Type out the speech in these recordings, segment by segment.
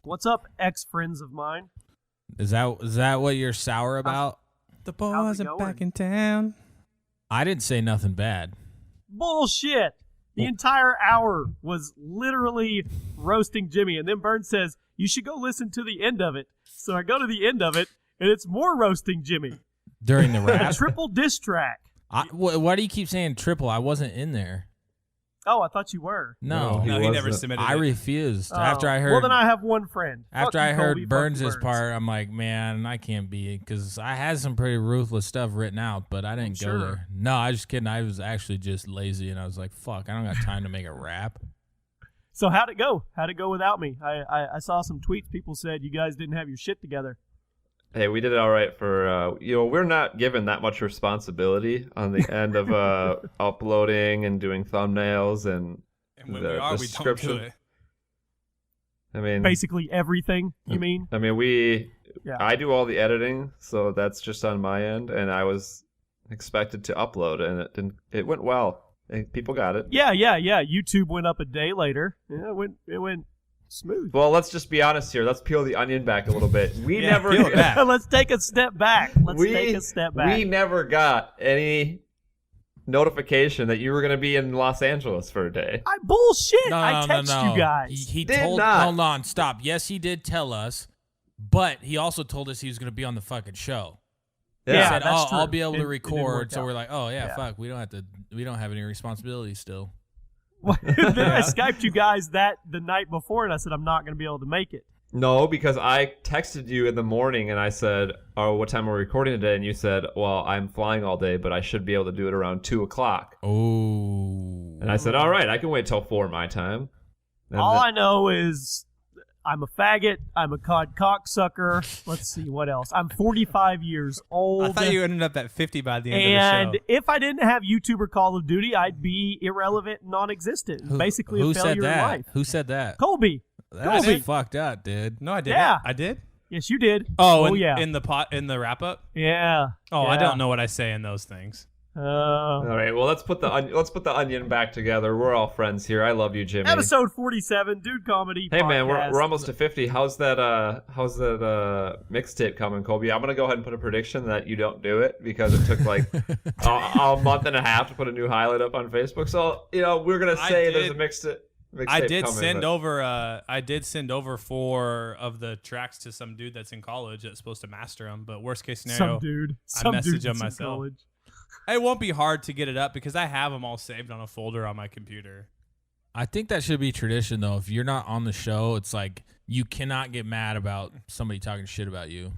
What's up, ex-friends of mine? Is that what you're sour about? The boys are back in town. I didn't say nothing bad. Bullshit! The entire hour was literally roasting Jimmy, and then Burns says, you should go listen to the end of it. So I go to the end of it, and it's more roasting Jimmy. During the rap? A triple diss track. Why do you keep saying triple? I wasn't in there. Oh, I thought you were. No, he never submitted it. I refused. Oh. After I heard. Well, then I have one friend. After Fuck I you, heard Colby. Burns' Fuck you, part, I'm like, man, I can't be, because I had some pretty ruthless stuff written out, but I didn't go there. No, I was just kidding. I was actually just lazy, and I was like, fuck, I don't got time to make a rap. So how'd it go? How'd it go without me? I saw some tweets. People said you guys didn't have your shit together. Hey, we did it all right for, we're not given that much responsibility on the end of uploading and doing thumbnails and when the we are, description. we don't do it. I mean, Basically everything, you mean? I mean, I do all the editing, so that's just on my end, and I was expected to upload, and it went well. And people got it. Yeah. YouTube went up a day later. Yeah, it went smooth. Well, let's just be honest here. Let's peel the onion back a little bit. We never peel it back. Let's take a step back. We never got any notification that you were going to be in Los Angeles for a day. Bullshit. I texted you guys. He Did told. not. Hold on, stop. Yes, he did tell us, but he also told us he was going to be on the fucking show. Yeah, He said, that's true. I'll be able to It didn't record. work So out. we're like, oh yeah, Yeah. fuck. We don't have any responsibility still. Then I Skyped you guys the night before, and I said I'm not going to be able to make it. No, because I texted you in the morning and I said, oh, what time are we recording today? And you said, well, I'm flying all day, but I should be able to do it around 2 o'clock. Oh. And I said, all right, I can wait till 4 my time. And All I know is I'm a faggot. I'm a cod cocksucker. Let's see, what else? I'm 45 years old. I thought you ended up at 50 by the end and of the show. if I didn't have YouTube or Call of Duty, I'd be irrelevant and non-existent. Basically who a failure said that? in life. Who said that? Colby. That's Colby. fucked up, dude. No, I didn't. Yeah. I did? Yes, you did. Oh, yeah. in the wrap-up? Yeah. Oh, yeah. I don't know what I say in those things. all right, well, let's put the onion back together. We're all friends here. I love you, Jimmy. Episode 47, Dude Comedy. Hey man, podcast. we're almost to 50. How's that mixtape coming, Colby? I'm gonna go ahead and put a prediction that you don't do it because it took like a month and a half to put a new highlight up on Facebook. So we're gonna say there's a mixtape. I did coming, send but... over. I did send over 4 of the tracks to some dude that's in college that's supposed to master them. But worst case scenario, Some message dude him that's in myself. college. It won't be hard to get it up because I have them all saved on a folder on my computer. I think that should be tradition, though. If you're not on the show, it's like you cannot get mad about somebody talking shit about you.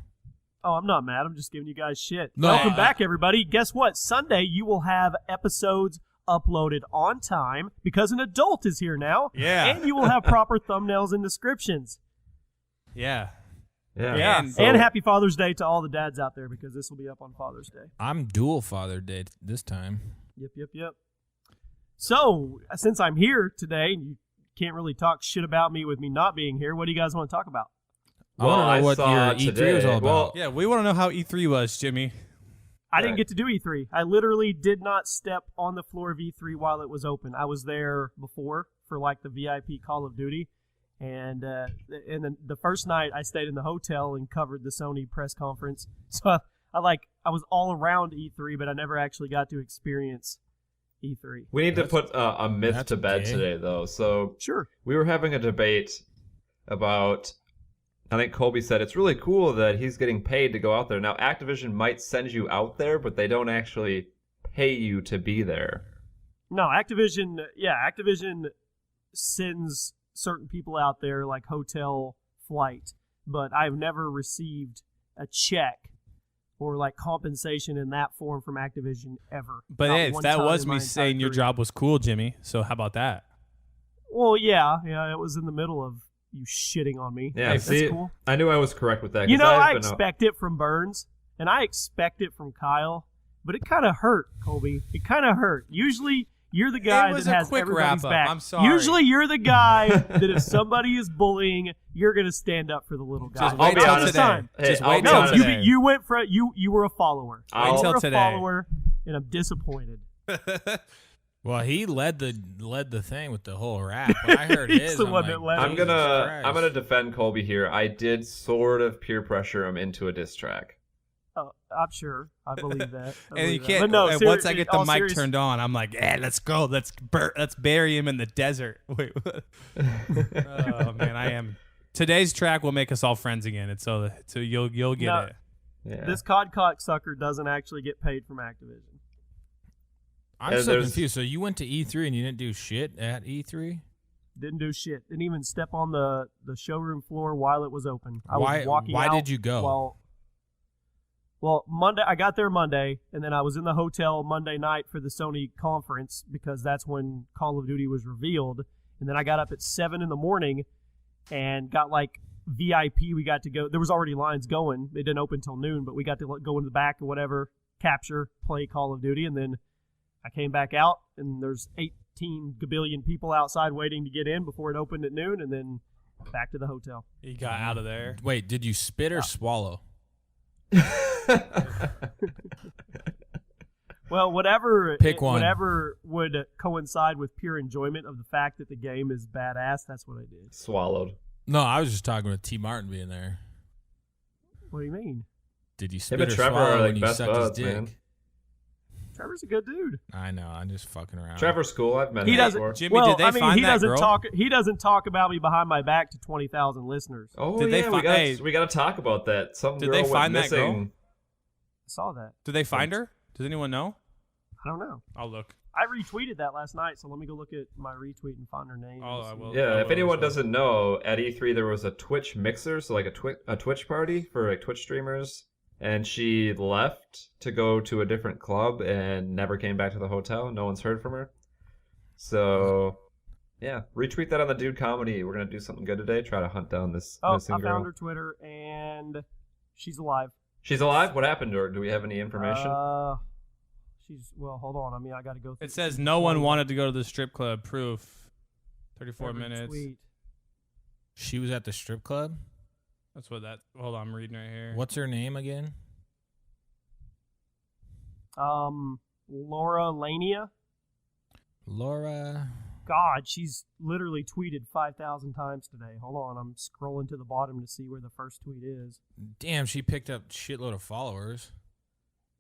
Oh, I'm not mad. I'm just giving you guys shit. No, Welcome back, everybody. Guess what? Sunday, you will have episodes uploaded on time because an adult is here now. Yeah. And you will have proper thumbnails and descriptions. Yeah. Yeah. And happy Father's Day to all the dads out there because this will be up on Father's Day. I'm dual Father Day this time. Yep. So, since I'm here today, and you can't really talk shit about me with me not being here, what do you guys want to talk about? I want to know what your E3 was all about. Well, Yeah, we want to know how E3 was, Jimmy. I didn't get to do E3. I literally did not step on the floor of E3 while it was open. I was there before for like the VIP Call of Duty. And then the first night I stayed in the hotel and covered the Sony press conference. So I was all around E3, but I never actually got to experience E3. we need to put a myth that's to bed okay. today, though. So Sure. we were having a debate about. I think Colby said it's really cool that he's getting paid to go out there. Now, Activision might send you out there, but they don't actually pay you to be there. No, Activision sends certain people out there like hotel flight, but I've never received a check or like compensation in that form from Activision ever. But Not hey, if one that time was in my me entire saying your career. job was cool, Jimmy. So how about that? Well, yeah, it was in the middle of you shitting on me. Yeah, That's see, cool. I knew I was correct with that. You 'cause know, I've I been out- expect it from Burns, and I expect it from Kyle, but it kind of hurt, Colby. It kind of hurt. Usually, you're the guy was that a has quick everybody's wrap-up. back. I'm sorry. Usually, you're the guy that if somebody is bullying, you're going to stand up for the little guy. Just I'll wait be till honest. today. Time. Hey, Just I'll wait be till No, honest. today. you went for you were a follower. I'll- You Wait till were a today. follower, and I'm disappointed. Well, he led the thing with the whole rap. When I heard He's his, the I'm one like, that led it. I'm Jesus gonna Christ. defend Colby here. I did sort of peer pressure him into a diss track. Oh, I'm sure. I believe that. And you that. can't. But no, and once I get the all mic serious- turned on, I'm like, yeah, let's go. Let's bury him in the desert. Wait. What? Oh man, I am. Today's track will make us all friends again. It's so you'll get No. it. Yeah. This cod cocksucker doesn't actually get paid from Activision. I'm Yeah, so there's- confused. So you went to E3 and you didn't do shit at E E3? Didn't do shit. Didn't even step on the showroom floor while it was open. I Why- was walking why out did you go? Well, Monday I got there Monday, and then I was in the hotel Monday night for the Sony conference because that's when Call of Duty was revealed. And then I got up at 7 in the morning and got like VIP. We got to go. There was already lines going. They didn't open till noon, but we got to go in the back or whatever, capture, play Call of Duty, and then I came back out, and there's 18 gabillion people outside waiting to get in before it opened at noon, and then back to the hotel. He got out of there. Wait, did you spit or swallow? Well, whatever Pick one. whatever would coincide with pure enjoyment of the fact that the game is badass, that's what I did. Swallowed. No, I was just talking with T. Martin being there. What do you mean? Did you Him spit and or Trevor swallow are like when you best sucked buds, his dick? man. Trevor's a good dude. I know. I'm just fucking around. Trevor's cool. I've met He him doesn't. before. Jimmy, well, did they I mean, find he that doesn't girl? talk. He doesn't talk about me behind my back to 20,000 listeners. Oh Did yeah, they we hey, got to talk about that. Some did girl they went find that girl? missing. I saw that. Did they find her? Does anyone know? I don't know. I'll look. I retweeted that last night, so let me go look at my retweet and find her name. Oh, and I see. will. Yeah, if anyone so- doesn't know, at E3 there was a Twitch mixer, so like a Twitch party for like Twitch streamers, and she left to go to a different club and never came back to the hotel. No one's heard from her. So, yeah, retweet that on the DudeComedy. We're gonna do something good today. Try to hunt down this Oh, missing I girl. found her Twitter, and she's alive. She's alive. What happened to her? Do we have any information? Well, hold on. I mean, I got to go through. It says no one wanted to go to the strip club. Proof. 34 every minutes. tweet. She was at the strip club? That's what that. Hold on, I'm reading right here. What's her name again? Laura Lania. Laura. God, she's literally tweeted 5,000 times today. Hold on, I'm scrolling to the bottom to see where the first tweet is. Damn, she picked up shitload of followers.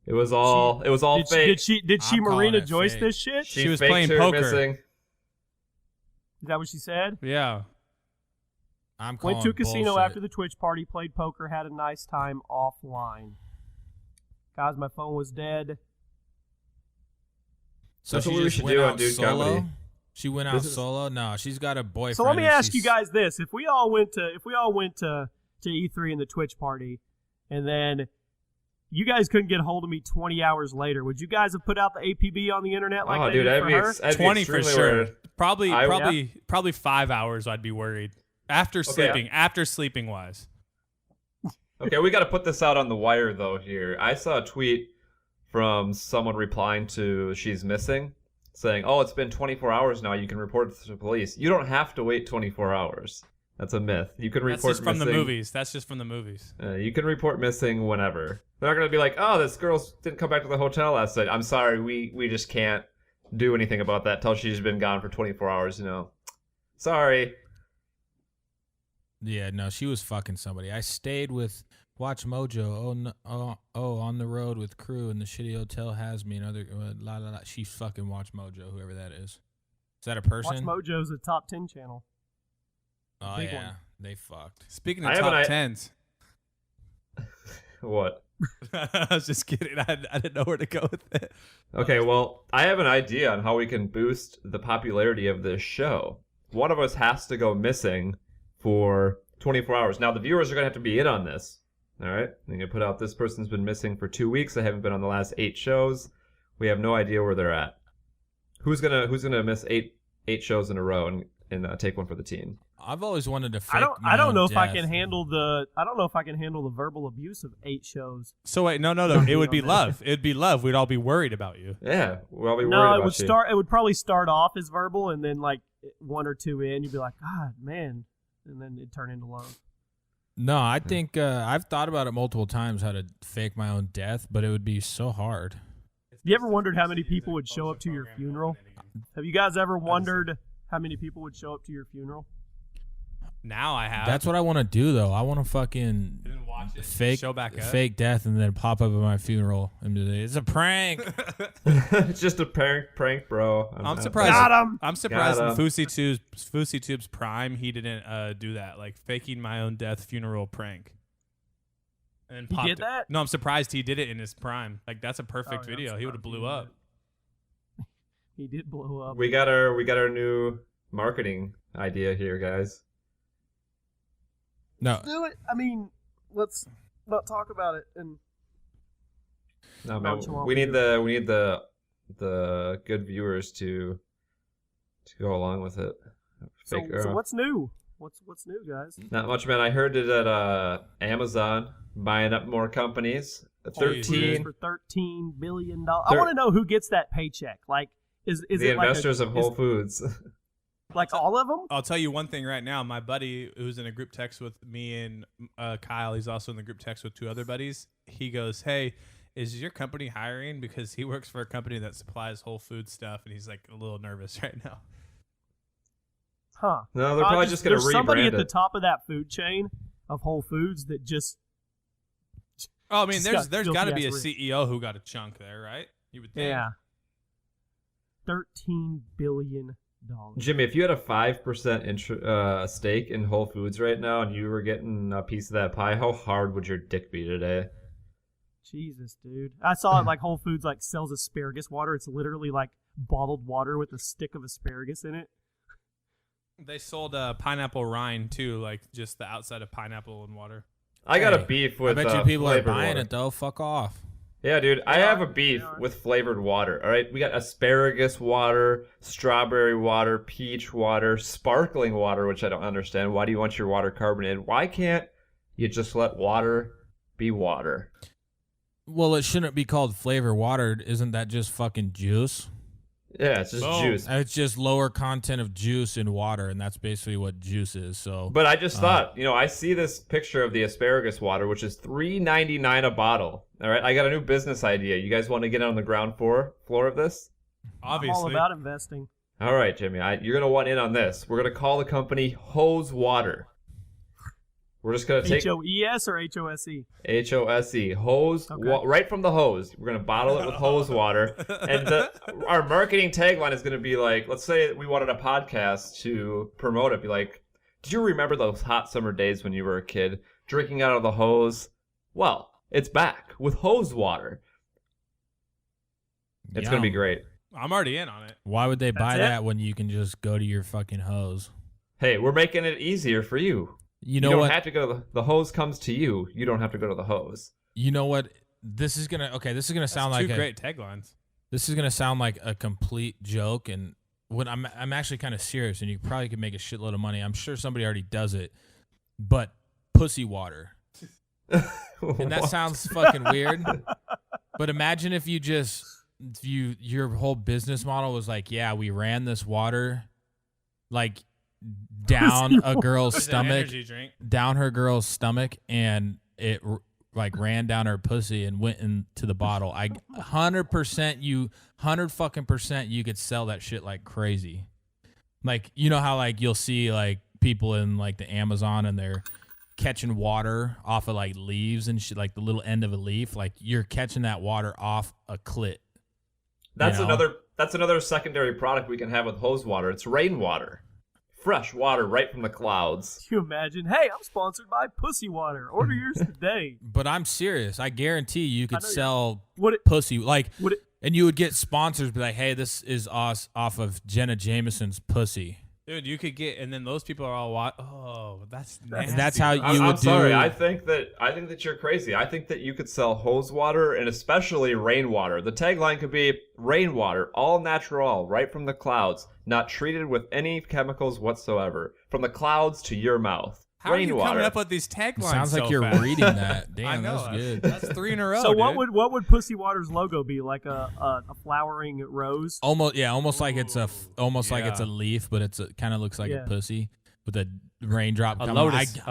It was all fake. Did she I'm calling Marina it Joyce fake. this shit? She was faked playing her poker. Missing. Is that what she said? Yeah. I'm calling Went to a casino bullshit. after the Twitch party, played poker, had a nice time offline. Guys, my phone was dead. So That's she what we just should went do on out Dude solo? Comedy. She went out This is- solo? No, she's got a boyfriend. So let me and ask you she's- guys this: if we all went to E3 and the Twitch party, and then you guys couldn't get a hold of me 20 hours later, would you guys have put out the APB on the internet like Oh, they dude, did I'd for be, her? I'd be 20 for extremely sure. worried. Probably 5 hours. I'd be worried after sleeping. After sleeping wise. Okay, we got to put this out on the wire, though, here. I saw a tweet from someone replying to She's Missing, saying, oh, it's been 24 hours now. You can report it to the police. You don't have to wait 24 hours. That's a myth. You can report That's just from missing. the movies. That's just from the movies. You can report missing whenever. They're not going to be like, oh, this girl didn't come back to the hotel last night. I'm sorry, we just can't do anything about that till she's been gone for 24 hours, you know. Sorry. Yeah, no, she was fucking somebody. I stayed with Watch Mojo. Oh, no, on the road with crew, and the shitty hotel has me. And other la la la. She's fucking Watch Mojo, whoever that is. Is that a person? Watch Mojo's a top 10 channel. Oh Big yeah, one. they fucked. Speaking I of have an top i- tens, What? I was just kidding. I didn't know where to go with it. Okay, well, I have an idea on how we can boost the popularity of this show. One of us has to go missing for 24 hours. Now, the viewers are going to have to be in on this. All right? You're going to put out this person's been missing for 2 weeks. They haven't been on the last 8 shows. We have no idea where they're at. Who's gonna miss eight shows in a row and take one for the team? I've always wanted to fake I don't know if I death. can handle the verbal abuse of 8 shows. So wait, no. It would be love. It'd be love. We'd all be worried about you. Yeah, we'll all be worried No, about it would you. start. It would probably start off as verbal, and then like 1 or 2 in, you'd be like, God, man, and then it'd turn into love. No, I think I've thought about it multiple times how to fake my own death, but it would be so hard. You ever wondered how many people would show up to your funeral? Have you guys ever wondered how many people would show up to your funeral? Now I have. That's what I want to do, though. I want to fucking Didn't watch it. fake Show back up. fake death and then pop up at my funeral and be like, it's a prank. It's just a prank, bro. I'm surprised. Got 'em. I'm surprised in Got 'em. Fousey Tube's prime, he didn't do that, like faking my own death funeral prank. And He popped did it. that? No, I'm surprised he did it in his prime. Like that's a Oh, perfect yeah, I'm video. He would have surprised blew did up. that. He did blow up. We got our new marketing idea here, guys. No, Do it. I mean, let's not talk about it. And No, man, Nonchalant we need the good viewers to go along with it. so what's new? What's new, guys? Not much, man. I heard it at Amazon buying up more companies. Holy 13. For $13 billion. I want to know who gets that paycheck. Like, is The it like investors of Whole Foods. like all of them? I'll tell you one thing right now. My buddy, who's in a group text with me and Kyle, he's also in the group text with two other buddies. He goes, "Hey, is your company hiring?" Because he works for a company that supplies Whole Food stuff, and he's like a little nervous right now. Huh. No, they're probably just going to There's somebody rebrand at the it. top of that food chain of Whole Foods that just Oh, I mean, Just there's got got to be a filthy-ass CEO who got a chunk there, right? You would think. yeah. $13 billion. Jimmy, if you had a 5% stake in Whole Foods right now and you were getting a piece of that pie, how hard would your dick be today? Jesus, dude. I saw it like Whole Foods like sells asparagus water. It's literally like bottled water with a stick of asparagus in it. They sold pineapple rind too, like just the outside of pineapple and water. I got a Hey, beef with I bet you people are flavored buying water. it, though. Fuck off. Yeah, dude, I have a beef they are. with flavored water. All right, we got asparagus water, strawberry water, peach water, sparkling water, which I don't understand. Why do you want your water carbonated? Why can't you just let water be water? Well, it shouldn't be called flavor water. Isn't that just fucking juice? Yeah, it's just Boom. juice. It's just lower content of juice in water, and that's basically what juice is. So, But I just thought, I see this picture of the asparagus water, which is $3.99 a bottle. All right, I got a new business idea. You guys want to get on the ground floor of this? Obviously. I'm all about investing. All right, Jimmy, you're gonna want in on this. We're gonna call the company Hose Water. We're just gonna take HOES or HOSE? HOSE hose Okay. right from the hose. We're gonna bottle it with hose water, and our marketing tagline is gonna be like, let's say we wanted a podcast to promote it. Be like, did you remember those hot summer days when you were a kid drinking out of the hose? Well, it's back with hose water. It's gonna be Yum. great. I'm already in on it. Why would they buy That's it? that when you can just go to your fucking hose? Hey, we're making it easier for you. You You know don't what? have to go to the hose comes to you. You don't have to go to the hose. You know what? This is gonna sound That's like two great taglines. this is gonna sound like a complete joke, and when I'm actually kind of serious, and you probably could make a shitload of money. I'm sure somebody already does it, but pussy water, and that sounds fucking weird. But imagine if your whole business model was like, yeah, we ran this water like down a girl's It's an stomach, energy drink. down her girl's stomach, and it like ran down her pussy and went into the bottle. 100% you could sell that shit like crazy. Like, you know how like you'll see like people in like the Amazon and they're catching water off of like leaves and shit, like the little end of a leaf. Like you're catching that water off a clit. That's You know? that's another secondary product we can have with hose water. It's rainwater. Fresh water right from the clouds. Can you imagine? Hey, I'm sponsored by Pussy Water. Order yours today. But I'm serious. I guarantee you could know you're- sell Would it? pussy like, Would it? and you would get sponsors be like, hey, this is us off of Jenna Jameson's pussy. Dude, you could get, and then those people are all that's nasty. And that's how you I'm would sorry. do. I think that you're crazy. I think that you could sell hose water and especially rainwater. The tagline could be rainwater, all natural, right from the clouds, not treated with any chemicals whatsoever. From the clouds to your mouth. How are you rainwater. coming up with these taglines? Sounds like so you're fast? reading that. I Damn, know. that's good. That's 3 in a row. So dude. what would Pussy Water's logo be? Like a flowering rose? Almost like it's like it's a Yeah. leaf, but it's kind of looks like Yeah. a pussy with a raindrop a coming.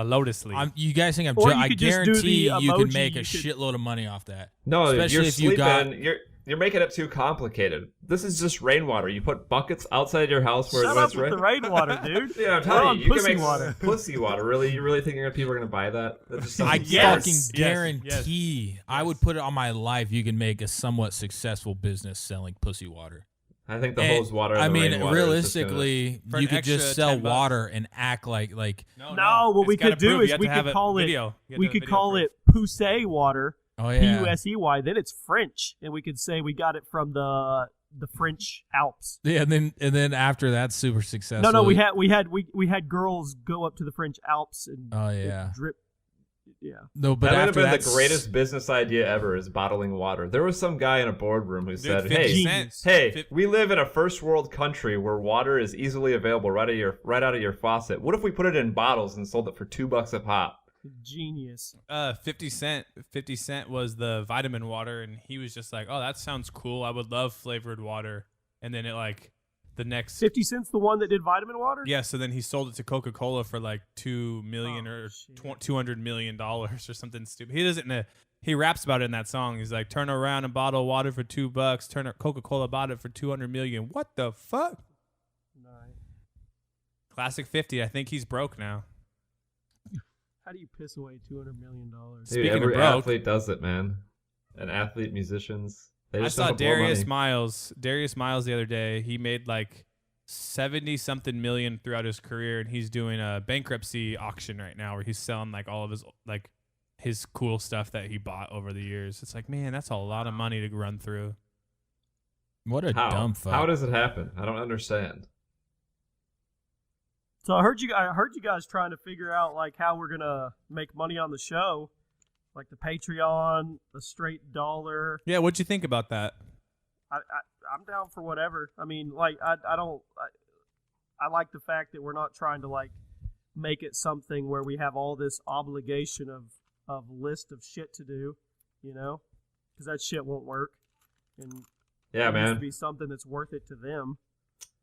lotus leaf. You guys think I'm Or joking? you I could just do guarantee the you emoji, could make a you could- shitload of money off that. No, Especially you're if you sleeping. got- You're making it too complicated. This is just rainwater. You put buckets outside your house where Shut when up it's with the rainwater, dude. Yeah, I'm We're telling on you, you can pussy make water. pussy water. Really, you really think people are gonna buy that? That just I doesn't Yes. fucking Yes. guarantee. I would put it on my life. You can make a somewhat successful business selling pussy water. I think the And, hose water. And I the mean, rainwater is just realistically, For you an could just extra sell $10. water and act like No, what It's we gotta could do prove. is You have we to have could a call it. video. You have We to have could video call proof. it Poussey water. oh yeah. P-U-S-E-Y. Then it's French, and we could say we got it from the French Alps. Yeah, and then after that's super successful. No, we had girls go up to the French Alps and Oh it yeah. drip. Yeah. No, but That might have after been the that's greatest business idea ever, is bottling water. There was some guy in a boardroom who said, 50 "Hey, cents. hey, we live in a first world country where water is easily available right out of your faucet. What if we put it in bottles and sold it for $2 a pop?" Genius. 50 Cent. 50 Cent was the vitamin water, and he was just like, "Oh, that sounds cool. I would love flavored water." And then it like the next 50 Cent's the one that did vitamin water? yeah. So then he sold it to Coca-Cola for like $2 million Oh, or shit. $200 million or something stupid. He doesn't know. He raps about it in that song. He's like, "Turn around and bottle water for $2. Turn Coca-Cola bought it for $200 million." What the fuck? Nice. Classic 50. I think he's broke now. How do you piss away $200 million? Dude, Speaking of every broke- athlete does it, man. And athlete musicians. They I just saw don't blow money. Darius Miles the other day. He made like 70 something million throughout his career, and he's doing a bankruptcy auction right now where he's selling like all of his cool stuff that he bought over the years. It's like, man, that's a lot of money to run through. what a How? dumb fuck. How does it happen? I don't understand. So I heard you guys trying to figure out like how we're gonna make money on the show, like the Patreon, the straight dollar. Yeah, what'd you think about that? I'm down for whatever. I mean, like I like the fact that we're not trying to like make it something where we have all this obligation of list of shit to do, you know, because that shit won't work. And Yeah, it needs to man. be something that's worth it to them.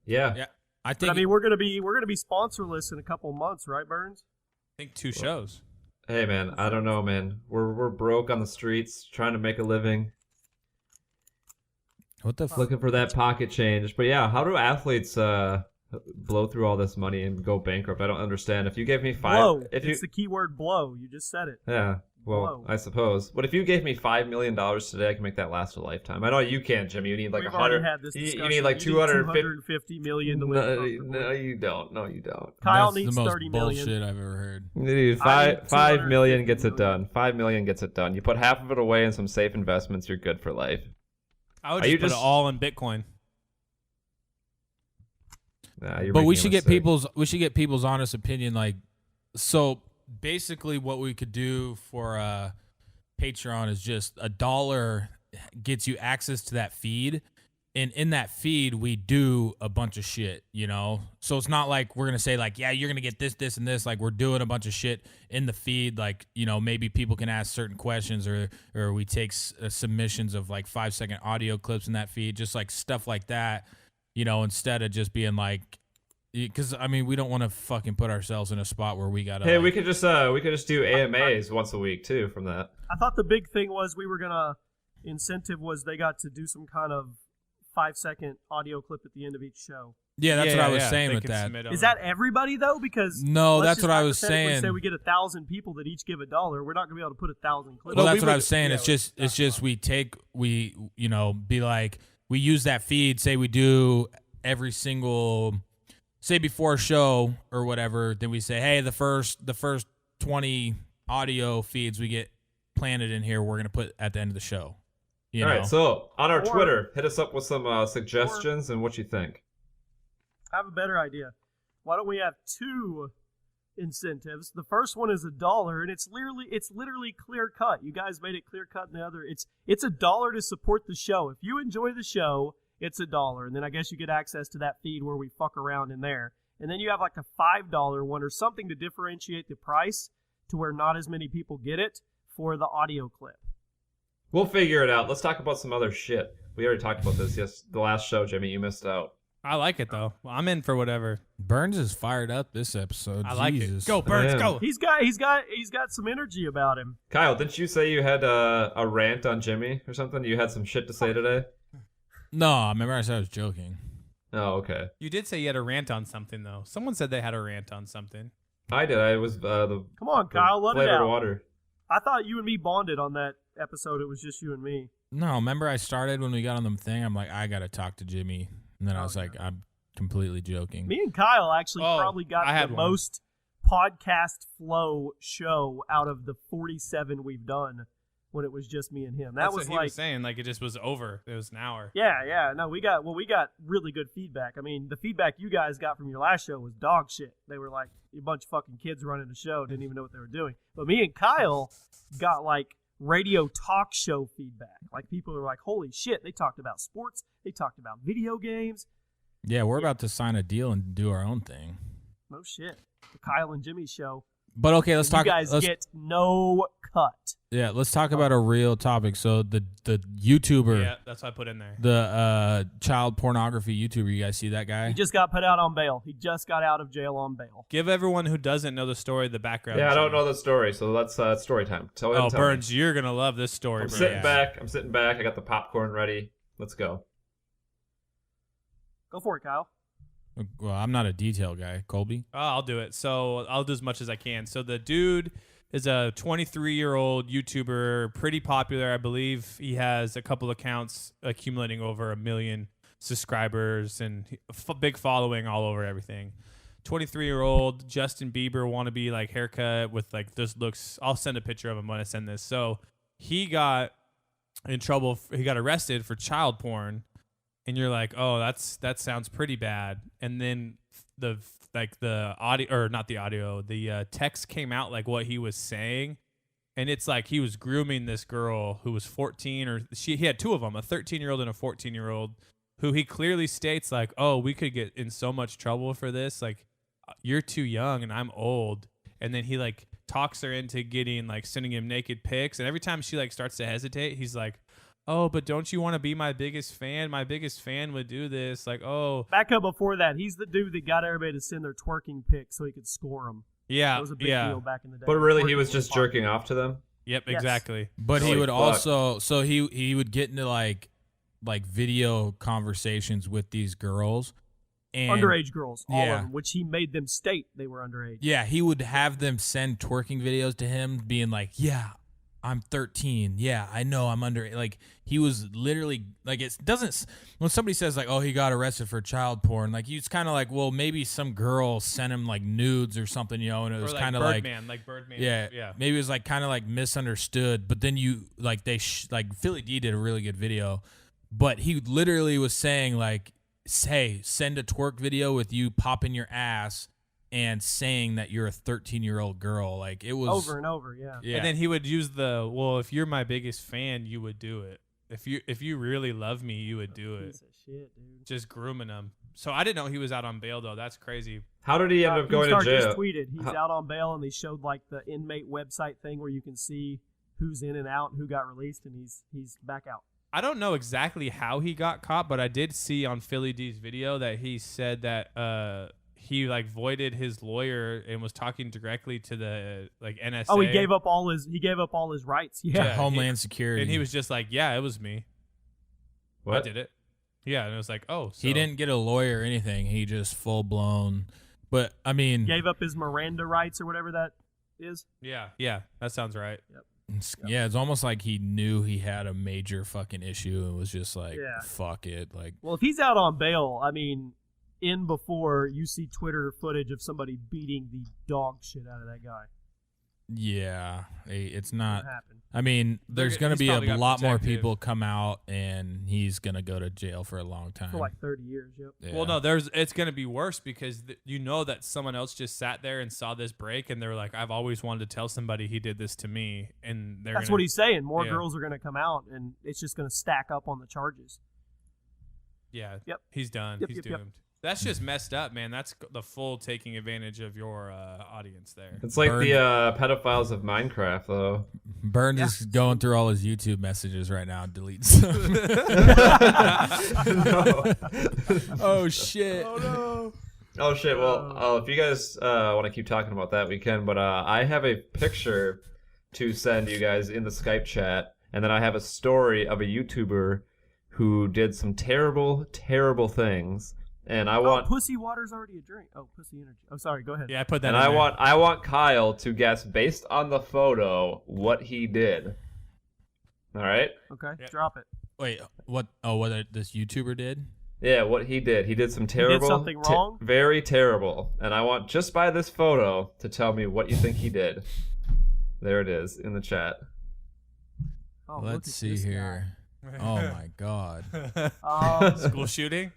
Yeah. Yeah. I But think I mean, we're gonna be sponsorless in a couple months, right, Burns? I think 2 shows. Hey, man. I don't know, man. We're broke on the streets, trying to make a living, what the fuck? looking for that pocket change. But yeah, how do athletes blow through all this money and go bankrupt? I don't understand. If you gave me Blow. if you It's the keyword blow. You just said it. yeah. Well, Blow. I suppose. But if you gave me $5 million today, I can make that last a lifetime. I know you can't, Jimmy. You need like We've already 100. had this You discussion. need like 250 million to live No, comfortably. no, you don't. No, you don't. Kyle That's needs the most 30 million. bullshit I've ever heard. Dude, I need five million 250 gets it million. done. 5 million gets it done. You put half of it away in some safe investments, you're good for life. I would Are you just put just- it all in Bitcoin. Nah, you're But we making a should get mistake. people's honest opinion. Like, so basically, what we could do for Patreon is just $1 gets you access to that feed, and in that feed we do a bunch of shit, you know. So it's not like we're gonna say like, yeah, you're gonna get this and this. Like, we're doing a bunch of shit in the feed. Like, you know, maybe people can ask certain questions, or we take submissions of like 5-second audio clips in that feed, just like stuff like that. You know, instead of just being like, because I mean, we don't want to fucking put ourselves in a spot where we gotta. Hey, like, we could just do AMAs once a week too from that. I thought the big thing was we were gonna incentive was they got to do some kind of 5-second audio clip at the end of each show. Yeah, that's what I was saying They with can that. submit Is them. that everybody though? Because No, let's that's just what I was hypothetically saying. Say we get 1,000 people that each give $1. We're not gonna be able to put 1,000 clips. Well, Well, that's we what I would- was saying. yeah, It's just we you know, be like, we use that feed. Say we do every single, say before a show or whatever. Then we say, hey, the first 20 audio feeds we get planted in here, we're gonna put at the end of the show. You All know, right, so on our Or- Twitter, hit us up with some suggestions and what you think. I have a better idea. Why don't we have 2 incentives? The first one is $1, and it's literally clear cut. You guys made it clear cut in the other. It's $1 to support the show. If you enjoy the show, it's $1, and then I guess you get access to that feed where we fuck around in there. And then you have like a $5 one or something to differentiate the price to where not as many people get it for the audio clip. We'll figure it out. Let's talk about some other shit. We already talked about this the last show, Jimmy. You missed out. I like it though. Well, I'm in for whatever. Burns is fired up this episode. I like Jesus. it. Go Burns, Yeah. go. He's got some energy about him. Kyle, didn't you say you had a rant on Jimmy or something? You had some shit to say today? No, remember I said I was joking. Oh, okay. You did say you had a rant on something though. Someone said they had a rant on something. I did. I was the Come on, Kyle, let it flavored out. water. I thought you and me bonded on that episode. It was just you and me. No, remember I started when we got on the thing. I'm like, I gotta talk to Jimmy, and then I Oh, was like, yeah. I'm completely joking. Me and Kyle actually Oh, probably got I had the one. most podcast flow show out of the 47 we've done when it was just me and him. That That's was what he like, was saying. Like it just was over. It was an hour. yeah. No, we got really good feedback. I mean, the feedback you guys got from your last show was dog shit. They were like a bunch of fucking kids running the show, didn't even know what they were doing. But me and Kyle got like radio talk show feedback. Like people are like, holy shit, they talked about sports, they talked about video games. Yeah, we're about to sign a deal and do our own thing. No shit. The Kyle and Jimmy show. But okay, let's talk. You guys let's, get no cut. yeah, let's talk about a real topic. So the YouTuber, Yeah, that's what I put in there. the child pornography YouTuber. You guys see that guy? He just got put out on bail. He just got out of jail on bail. Give everyone who doesn't know the story the background. Yeah, I don't Jimmy. know the story, so let's story time. Tell Oh, tell Burns, me. you're gonna love this story. I'm bro. sitting Yeah. back. I'm sitting back. I got the popcorn ready. Let's go. Go for it, Kyle. Well, I'm not a detail guy. Colby. Oh, I'll do it. So I'll do as much as I can. So the dude is a 23-year-old YouTuber, pretty popular. I believe he has a couple accounts accumulating over 1 million subscribers and big following all over everything. 23-year-old Justin Bieber wannabe like haircut with like this looks. I'll send a picture of him when I send this. So he got in trouble. He got arrested for child porn. And you're like, oh, that sounds pretty bad. And then the audio, or not the audio, the text came out like what he was saying, and it's like he was grooming this girl who was 14, or he had two of them, a 13-year-old and a 14-year-old, who he clearly states like, oh, we could get in so much trouble for this. Like, you're too young and I'm old. And then he like talks her into getting like sending him naked pics, and every time she like starts to hesitate, he's like, oh, but don't you want to be my biggest fan? My biggest fan would do this. Like, oh. Back up before that. He's the dude that got everybody to send their twerking pics so he could score them. Yeah. That was a big yeah. deal back in the day. But really, he Twerking was just popular. jerking off to them. Yep, Yes. exactly. But he Holy would fuck. also, so he would get into like video conversations with these girls, and Underage girls, all Yeah. of them, which he made them state they were underage. yeah, he would have them send twerking videos to him, being like, "Yeah, I'm 13. Yeah, I know I'm under." Like he was literally like, it doesn't. When somebody says like, "Oh, he got arrested for child porn," like he's kind of like, well, maybe some girl sent him like nudes or something, you know, and it was Or kind of like. Birdman. Yeah, Yeah. Maybe it was like kind of like misunderstood, but then you like like Philly D did a really good video, but he literally was saying like, "Hey, send a twerk video with you popping your ass and saying that you're a 13-year-old girl." Like it was Over and over, yeah. Yeah, And then he would use well, if you're my biggest fan, you would do it. If you really love me, you would do it. Piece of shit, dude. Just grooming him. So I didn't know he was out on bail though. That's crazy. How did he end up going to Keemstar jail? just tweeted he's How- out on bail, and they showed like the inmate website thing where you can see who's in and out and who got released, and he's back out. I don't know exactly how he got caught, but I did see on Philly D's video that he said that he like voided his lawyer and was talking directly to the like NSA. Oh, he gave up all his rights. to Yeah. Homeland Security. and he was just like, yeah, it was me. What? I did it. Yeah, and it was like, oh, so. he didn't get a lawyer or anything. He just full blown. But I mean, Gave up his Miranda rights or whatever that is. Yeah, that sounds right. it's almost like he knew he had a major fucking issue and was just like, Yeah. fuck it. Like, Well, if he's out on bail, I mean, in before you see Twitter footage of somebody beating the dog shit out of that guy. yeah, it's What not. happened? I mean, there's going to he's be a probably got lot more protective. people come out, and he's going to go to jail for a long time. For like 30 years, yep. Yeah. Well, no, it's going to be worse because you know that someone else just sat there and saw this break, and they're like, I've always wanted to tell somebody he did this to me, and That's what he's saying. More Yeah. girls are going to come out, and it's just going to stack up on the charges. Yeah. Yep. He's done. Yep, He's yep, yep. doomed. That's just messed up, man. That's the full taking advantage of your audience there. It's like Burn. the pedophiles of Minecraft, though. Burns is going through all his YouTube messages right now and deletes some. Oh shit. Oh no. Oh shit! Well, if you guys want to keep talking about that, we can. But I have a picture to send you guys in the Skype chat, and then I have a story of a YouTuber who did some terrible, terrible things. And I want pussy water's already a drink. Oh, pussy energy. Oh, sorry. Go ahead. Yeah, I put that. and in there. I want Kyle to guess based on the photo what he did. All right? Okay, Yep. drop it. Wait, what? Oh, what this YouTuber did? Yeah, what he did. He did some terrible, something wrong? very terrible. And I want just by this photo to tell me what you think he did. There it is in the chat. Oh, look Let's at see this guy. here. Oh my god. School shooting.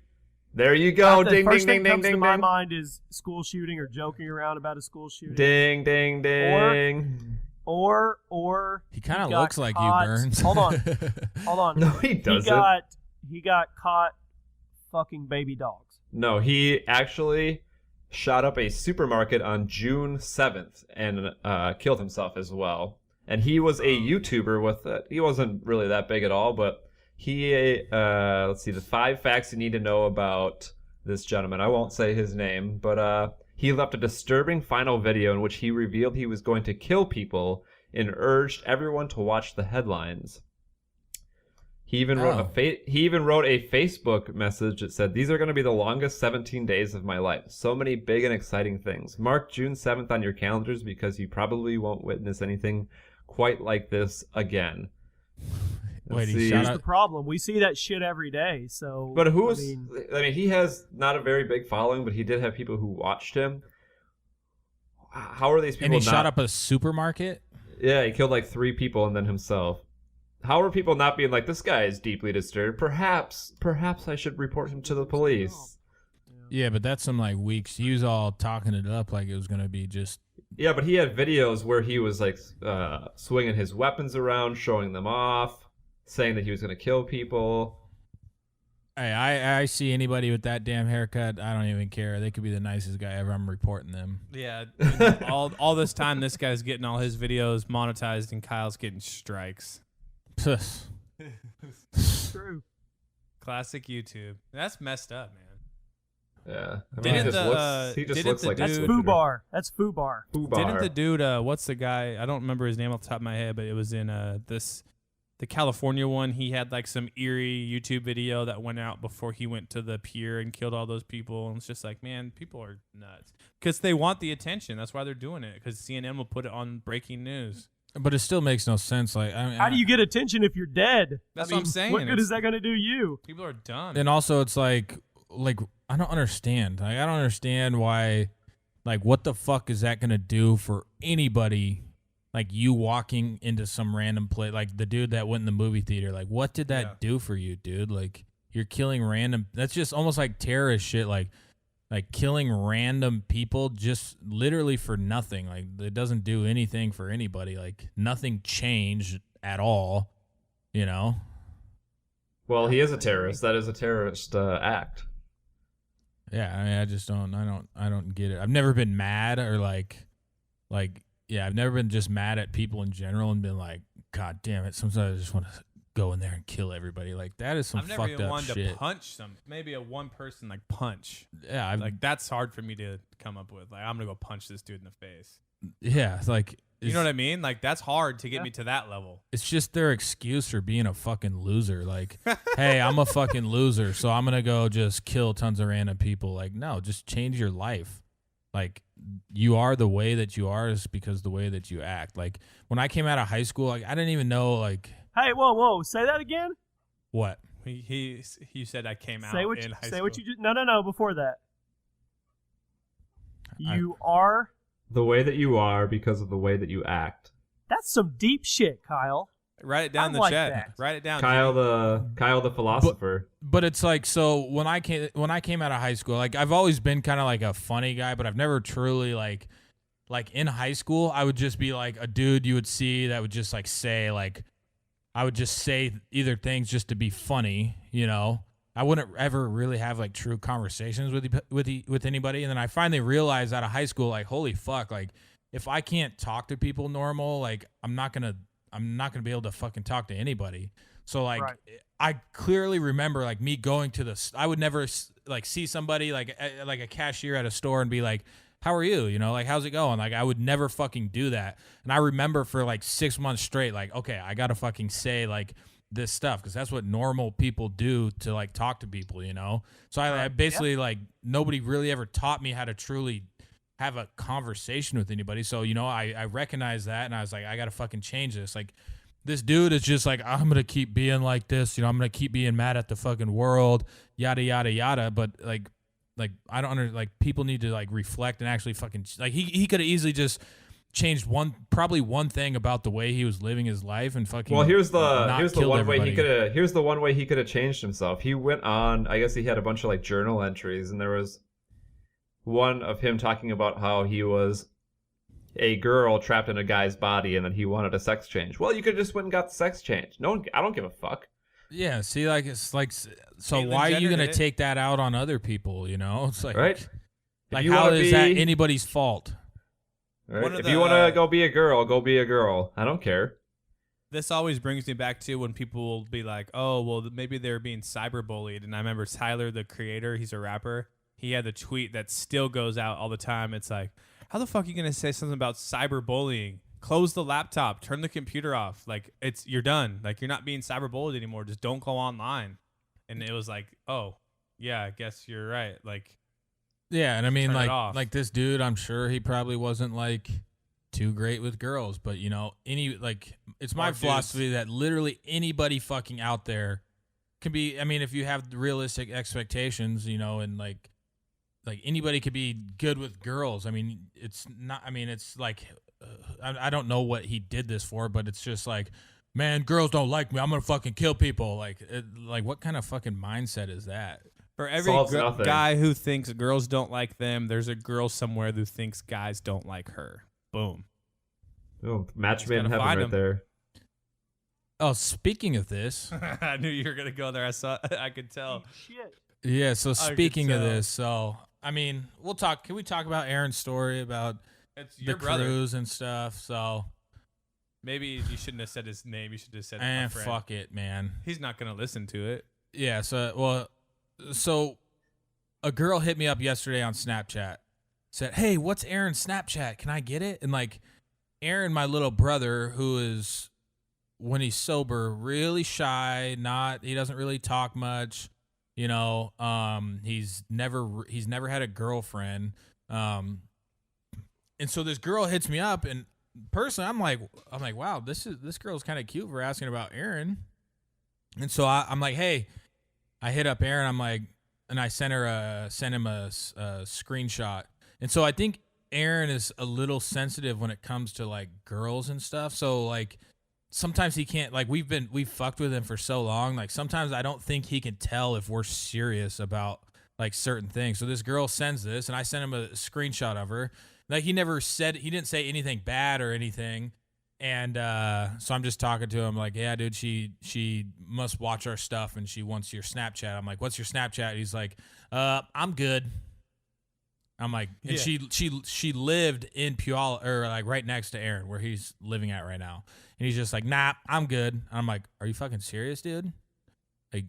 There you go. The Ding, first ding, thing ding, comes ding, to ding, my ding. mind is school shooting or joking around about a school shooting. Ding, ding, ding. Or He kind of got looks like caught- you, Burns. Hold on. Hold on. No, he doesn't. He got caught fucking baby dogs. No, he actually shot up a supermarket on June 7th and killed himself as well. And he was a YouTuber with it. He wasn't really that big at all, but he, let's see, the 5 facts you need to know about this gentleman. I won't say his name, but he left a disturbing final video in which he revealed he was going to kill people and urged everyone to watch the headlines. He even wrote a Facebook message that said, "These are going to be the longest 17 days of my life. So many big and exciting things. Mark June 7th on your calendars because you probably won't witness anything quite like this again." Wait, he see. shot Here's up. the problem. We see that shit every day. So, But who's? I mean, he has not a very big following, but he did have people who watched him. How are these people? And he not, shot up a supermarket? Yeah, he killed like 3 people and then himself. How are people not being like, this guy is deeply disturbed? Perhaps I should report him to the police. Yeah, but that's some like weeks. He was all talking it up like it was gonna be just. Yeah, but he had videos where he was like swinging his weapons around, showing them off, saying that he was going to kill people. Hey, I see anybody with that damn haircut, I don't even care. They could be the nicest guy ever. I'm reporting them. Yeah. all this time, this guy's getting all his videos monetized, and Kyle's getting strikes. true. Classic YouTube. That's messed up, man. Yeah, I mean, Didn't he just didn't looks the like That's a dude- Twitcher. FooBar. That's FooBar. Foobar. Didn't the dude? What's the guy? I don't remember his name off the top of my head, but it was in the California one. He had like some eerie YouTube video that went out before he went to the pier and killed all those people. And it's just like, man, people are nuts because they want the attention. That's why they're doing it, because CNN will put it on breaking news. But it still makes no sense. Like, I mean, How do you get attention if you're dead? That's I what I'm mean, saying. What good It's- is that going to do you? People are dumb. And also, it's like I don't understand. Like, I don't understand why. Like, what the fuck is that gonna do for anybody? Like, you walking into some random place, like the dude that went in the movie theater. Like, what did that do for you, dude? Like, you're killing random. That's just almost like terrorist shit. Like killing random people just literally for nothing. Like, it doesn't do anything for anybody. Like, nothing changed at all. You know. Well, he is a terrorist. That is a terrorist act. Yeah, I mean, I just don't. I don't get it. I've never been mad or yeah, I've never been just mad at people in general and been like, God damn it. Sometimes I just want to go in there and kill everybody. Like, that is some I've never fucked even up wanted shit. to punch some. Maybe a one person like punch. Yeah, Like that's hard for me to come up with. Like I'm gonna go punch this dude in the face. yeah, it's like You know what I mean? Like that's hard to get me to that level. it's just their excuse for being a fucking loser. Like, hey, I'm a fucking loser, so I'm gonna go just kill tons of random people. Like, no, just change your life. Like, you are the way that you are is because the way that you act. Like, when I came out of high school, like, I didn't even know, like, Hey, whoa. Say that again. what? He said I came out Say what in you high say. school. What you just no. Before that, I- you are. The way that you are because of the way that you act. That's some deep shit, Kyle. Write it down in the like chat. that. Write it down. Kyle Jimmy. the philosopher. But it's like, so when I came out of high school, like, I've always been kind of like a funny guy, but I've never truly like in high school, I would just be like a dude you would see that would just like say like, I would just say either things just to be funny, you know, I wouldn't ever really have like true conversations with anybody. And then I finally realized out of high school, like, holy fuck, like if I can't talk to people normal, like I'm not gonna be able to fucking talk to anybody. So like I clearly remember like me going to I would never like see somebody like a cashier at a store and be like, how are you? You know, like, how's it going? Like, I would never fucking do that. And I remember for like 6 months straight, like, okay, I got to fucking say like this stuff because that's what normal people do to like talk to people, you know? So I basically like nobody really ever taught me how to truly have a conversation with anybody. So, you know, I recognized that and I was like, I got to fucking change this. Like, this dude is just like, I'm going to keep being like this. You know, I'm going to keep being mad at the fucking world, yada, yada, yada. But like I don't like people need to like reflect and actually fucking like he could have easily just changed probably one thing about the way he was living his life and fucking. Well, here's the one everybody. way he could have changed himself. He went on, I guess he had a bunch of like journal entries, and there was one of him talking about how he was a girl trapped in a guy's body and then he wanted a sex change. Well, you could have just went and got the sex change. I don't give a fuck. Yeah, see, like it's like, so Caitlyn why are you Jenner gonna did it. take that out on other people? You know, it's like, Right? Like, how is that anybody's fault? Right? If you want to go be a girl, go be a girl. I don't care. This always brings me back to when people will be like, oh, well, maybe they're being cyberbullied. And I remember Tyler, the creator, he's a rapper. He had the tweet that still goes out all the time. It's like, how the fuck are you going to say something about cyberbullying? Close the laptop, turn the computer off. Like, you're done. Like, you're not being cyberbullied anymore. Just don't go online. And it was like, oh, yeah, I guess you're right. Like, yeah, and I mean, turn it off. like this dude, I'm sure he probably wasn't like too great with girls, but you know, it's my philosophy that literally anybody fucking out there can be. I mean, if you have realistic expectations, you know, and like anybody could be good with girls. I mean, it's not. I mean, it's like I don't know what he did this for, but it's just like, man, girls don't like me. I'm gonna fucking kill people. Like what kind of fucking mindset is that? For every guy who thinks girls don't like them, there's a girl somewhere who thinks guys don't like her. Boom. Oh, match made in heaven right there. Oh, speaking of this. I knew you were going to go there. I could tell. Shit. Yeah, so speaking of this, so, I mean, can we talk about Aaron's story about the cruise and stuff? So maybe you shouldn't have said his name. You should have said my friend. Fuck it, man. He's not going to listen to it. Yeah, so a girl hit me up yesterday on Snapchat, said, hey, what's Aaron's Snapchat? Can I get it? And like Aaron, my little brother, who is, when he's sober, really shy, he doesn't really talk much, you know, he's never had a girlfriend. And so this girl hits me up, and personally, I'm like, wow, this girl's kind of cute for asking about Aaron. And so I'm like, hey, I hit up Aaron. I'm like, and I sent him a screenshot. And so I think Aaron is a little sensitive when it comes to like girls and stuff. So like sometimes he can't, like we've fucked with him for so long. Like sometimes I don't think he can tell if we're serious about like certain things. So this girl sends this, and I sent him a screenshot of her. Like he didn't say anything bad or anything. And so I'm just talking to him like, yeah, dude, she must watch our stuff and she wants your Snapchat. I'm like, what's your Snapchat? He's like, I'm good. I'm like, and she lived in Puyallup, or like right next to Aaron, where he's living at right now. And he's just like, nah, I'm good. And I'm like, are you fucking serious, dude? Like,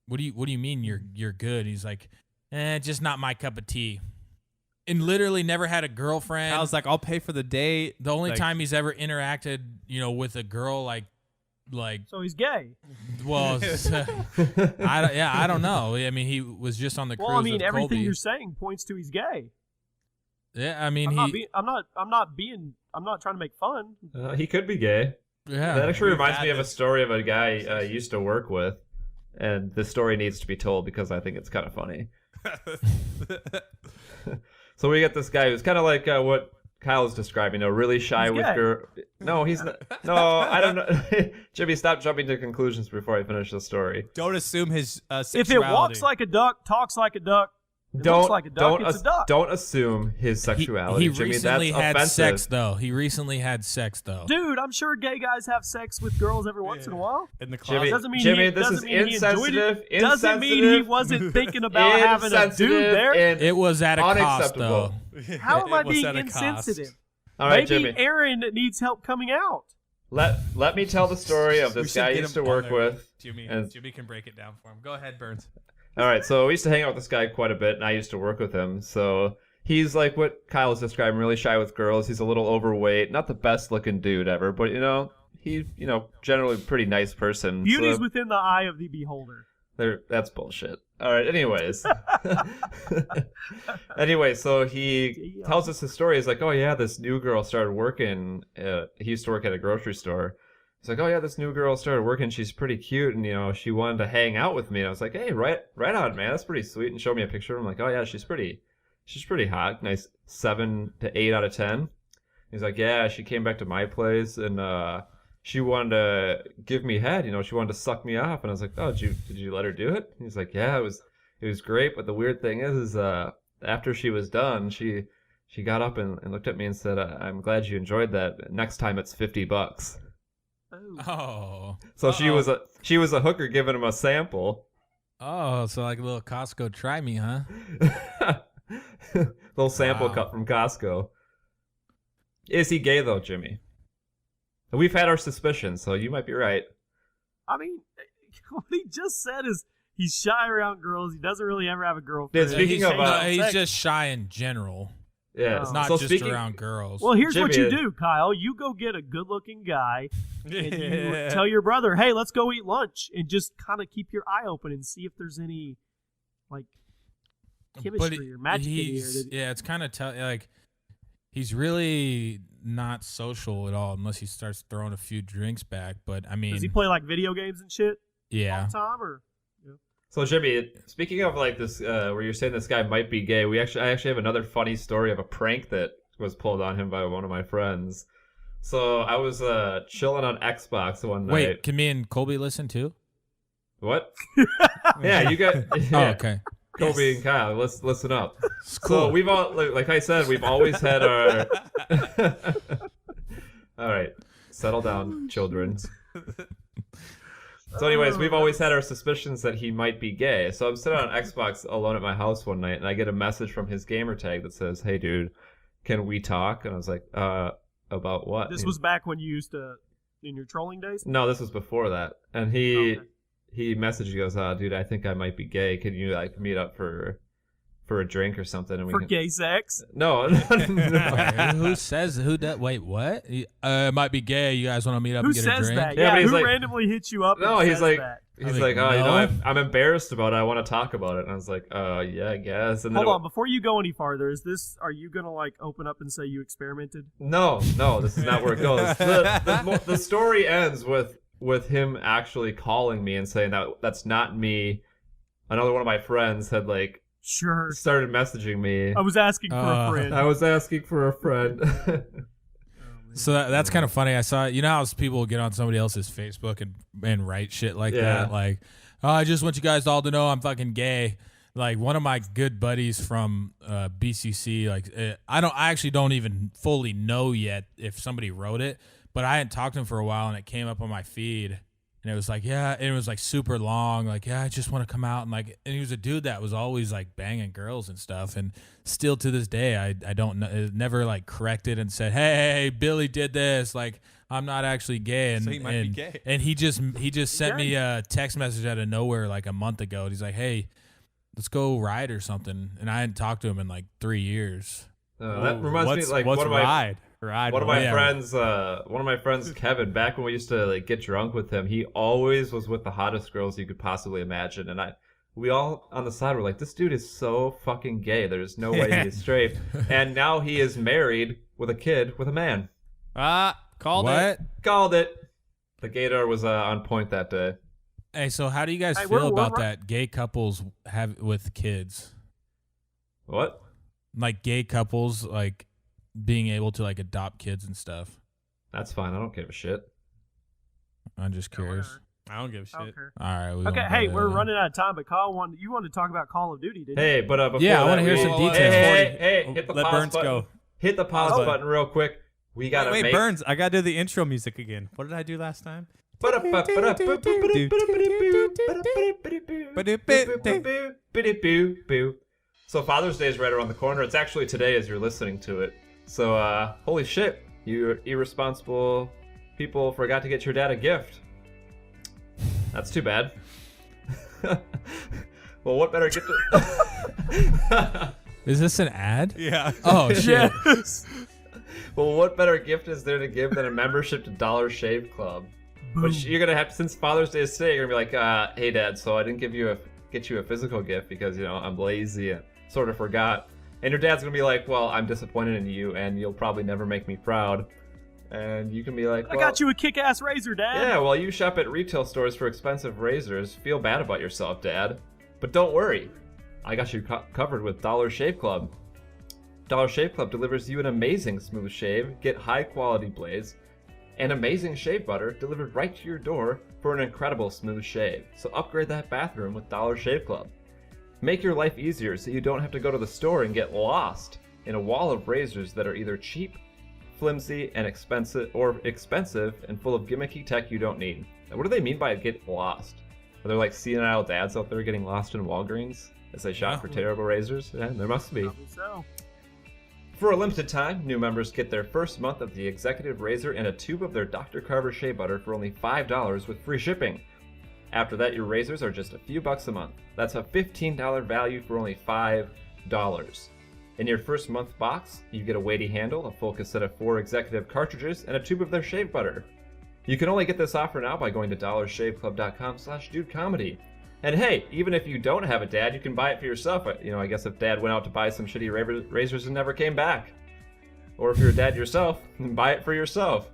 what do you mean you're good? He's like, just not my cup of tea. And literally never had a girlfriend. I was like, I'll pay for the date. The only time he's ever interacted, you know, with a girl like. So he's gay. Well, I don't know. I mean, he was just on the cruise. Well, I mean, with everything Colby. you're saying points to he's gay. Yeah, I mean, I'm not trying to make fun. He could be gay. Yeah, that actually reminds me of a story of a guy I used to work with, and the story needs to be told because I think it's kind of funny. So we get this guy who's kind of like what Kyle is describing, really shy with girl. No, he's not. No, I don't know. Jimmy, stop jumping to conclusions before I finish the story. Don't assume his sexuality. If it walks like a duck, talks like a duck, It looks like a duck. It's a duck. Don't assume his sexuality, He Jimmy. recently That's had offensive. sex though. Dude, I'm sure gay guys have sex with girls every once in a while. In the Jimmy, closet. Doesn't mean Jimmy, he, this doesn't is mean he enjoyed insensitive. it. Doesn't mean he wasn't thinking about having a dude there. And It was at a cost unacceptable. though. How am I It was being at a cost. insensitive? All right, Maybe Jimmy. Aaron needs help coming out. Let me tell the story of We this should guy I get used him to on work there. with. Jimmy can break it down for him. Go ahead, Burns. All right, so we used to hang out with this guy quite a bit, and I used to work with him. So he's like what Kyle was describing, really shy with girls. He's a little overweight, not the best looking dude ever, but he's generally a pretty nice person. Beauty's So within the eye of the beholder. that's bullshit. All right, anyways. Anyway, so he tells us his story. He's like, oh yeah, this new girl started working. He used to work at a grocery store. He's like, oh yeah, this new girl started working. She's pretty cute, and she wanted to hang out with me. And I was like, hey, right on, man. That's pretty sweet. And showed me a picture. I'm like, oh yeah, she's pretty hot. Nice 7 to 8 out of 10. He's like, yeah, she came back to my place and she wanted to give me head. She wanted to suck me off. And I was like, oh, did you let her do it? And he's like, yeah, it was great. But the weird thing is after she was done, she got up and looked at me and said, I'm glad you enjoyed that. Next time it's $50. Oh. So she was a hooker giving him a sample. Oh, so like a little Costco try me, huh? Little sample Wow. cut from Costco. Is he gay though, Jimmy? We've had our suspicions, so you might be right. I mean, what he just said is he's shy around girls. He doesn't really ever have a girlfriend. Yeah, speaking of, he's just shy in general, Yeah, Oh. not so just speaking, around girls. Well, here's what you Jimmy- do, Kyle. You go get a good-looking guy, and you tell your brother, "Hey, let's go eat lunch," and just kind of keep your eye open and see if there's any like chemistry or magic in here. Yeah, it's kind of like he's really not social at all unless he starts throwing a few drinks back. But I mean, Does he play like video games and shit all yeah, the time, or? So Jimmy, speaking of like this, where you're saying this guy might be gay, I actually have another funny story of a prank that was pulled on him by one of my friends. So I was chilling on Xbox one night. Wait, can me and Colby listen too? What? Yeah, you got. Oh, Yeah, okay. Kobe and Kyle, let's listen up. It's cool. So we've all, like I said, we've always had our. All right, settle down, children. So, anyways, we've always had our suspicions that he might be gay. So I'm sitting on Xbox alone at my house one night, and I get a message from his gamer tag that says, "Hey, dude, can we talk?" And I was like, about what?" This was back when you used to in your trolling days. No, this was before that. And he Okay. he messaged, he goes, "Dude, I think I might be gay. Can you like meet up for a drink or something?" And we For can... gay sex. No. Who says who that? Wait, what? It might be gay. You guys want to meet up Who and get a says drink? that? Yeah, Yeah, but he's who like- randomly hits you up? No, and he's says like, that? he's like, like, oh, no. I'm embarrassed about it. I want to talk about it. And I was like, yeah, I guess. And then Hold on, before you go any farther, are you gonna like open up and say you experimented? No, this is not where it goes. The story ends with him actually calling me and saying that's not me. Another one of my friends had like Sure. started messaging me. I was asking for a friend. I was asking for a friend. So that's kind of funny. I saw, how people get on somebody else's Facebook and write shit like Yeah. that. Like, oh, I just want you guys all to know I'm fucking gay. Like one of my good buddies from BCC, I actually don't even fully know yet if somebody wrote it, but I hadn't talked to him for a while and it came up on my feed. And it was like, yeah, and it was like super long. Like, yeah, I just want to come out. And he was a dude that was always like banging girls and stuff. And still to this day, I don't know, never like corrected and said, hey, Billy did this. Like, I'm not actually gay. And, So he might be gay. And he just sent me a text message out of nowhere like a month ago. And he's like, hey, let's go ride or something. And I hadn't talked to him in like 3 years. That reminds me like what's one of my ride? one of my yeah. friends, Kevin, back when we used to like get drunk with him, he always was with the hottest girls you could possibly imagine. And we all on the side were like, this dude is so fucking gay. There's no way he is straight. And now he is married with a kid with a man. Called What? it. Called it. The gaydar was on point that day. Hey, so how do you guys Hey, feel we're about right- that? Gay couples have with kids, What? like gay couples, like being able to like adopt kids and stuff. That's fine. I don't give a shit. I'm just curious. I don't give a shit. Okay. All right. We Okay. won't Hey, go we're there. running out of time, but Kyle you wanted to talk about Call of Duty, didn't you? Hey, but before Yeah, I want wanna to hear some details. Hey, hit the Let pause Burns button. go. Hit the pause Oh. button real quick. We gotta Wait, make. Burns, I gotta do the intro music again. What did I do last time? So Father's Day is right around the corner. It's actually today as you're listening to it. So holy shit, you irresponsible people forgot to get your dad a gift. That's too bad. Well, what better gift? Is this an ad? Yeah. Oh shit. Yes. Well, what better gift is there to give than a membership to Dollar Shave Club? Which you're gonna have to, since Father's Day is today, you're gonna be like, hey Dad, so I didn't get you a physical gift because I'm lazy and sort of forgot. And your dad's gonna be like, well, I'm disappointed in you and you'll probably never make me proud. And you can be like, I got you a kick-ass razor, Dad. Yeah, well, you shop at retail stores for expensive razors. Feel bad about yourself, Dad. But don't worry. I got you covered with Dollar Shave Club. Dollar Shave Club delivers you an amazing smooth shave, get high-quality blades, and amazing shave butter delivered right to your door for an incredible smooth shave. So upgrade that bathroom with Dollar Shave Club. Make your life easier so you don't have to go to the store and get lost in a wall of razors that are either cheap, flimsy, and expensive and full of gimmicky tech you don't need. Now, what do they mean by get lost? Are there like senile dads out there getting lost in Walgreens as they shop for terrible razors? Yeah, there must be. Probably so. For a limited time, new members get their first month of the Executive Razor and a tube of their Dr. Carver Shea Butter for only $5 with free shipping. After that, your razors are just a few bucks a month. That's a $15 value for only $5. In your first month box, you get a weighty handle, a full cassette of 4 Executive cartridges, and a tube of their shave butter. You can only get this offer now by going to dollarshaveclub.com/DudeComedy. And hey, even if you don't have a dad, you can buy it for yourself. I guess if dad went out to buy some shitty razors and never came back. Or if you're a dad yourself, buy it for yourself.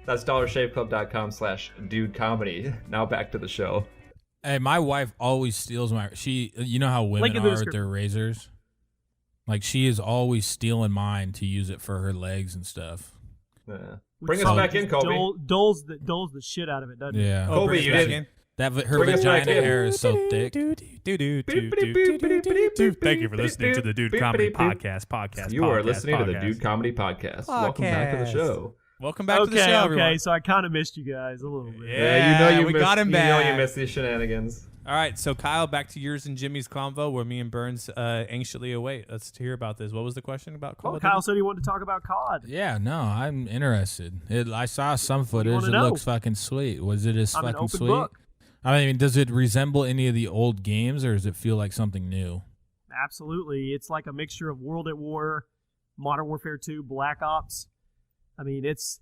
That's dollarshaveclub.com/DudeComedy. Now back to the show. Hey, my wife always steals you know how women Link in the are with description. their razors? Like, she is always stealing mine to use it for her legs and stuff. Bring Which us probably back in, just Colby. Doles the shit out of it, doesn't it? Yeah. Oh, Colby, bring you us back didn't- in. Her Bring us back vagina in. hair is so thick. Thank you for listening to the Dude Comedy Podcast. You are listening to the Dude Comedy Podcast. Welcome back to the show. Welcome back to the show, Okay, everyone. so I kind of missed you guys a little bit. Yeah, we got him You back. know you missed these shenanigans. All right, so Kyle, back to yours and Jimmy's convo where me and Burns anxiously await. Let's hear about this. What was the question about Call Well, of Duty? Kyle said he wanted to talk about COD. Yeah, no, I'm interested. I saw some footage. wanna It know? looks fucking sweet. Was it as I'm an fucking open sweet? book. I mean, does it resemble any of the old games, or does it feel like something new? Absolutely. It's like a mixture of World at War, Modern Warfare 2, Black Ops. I mean, it's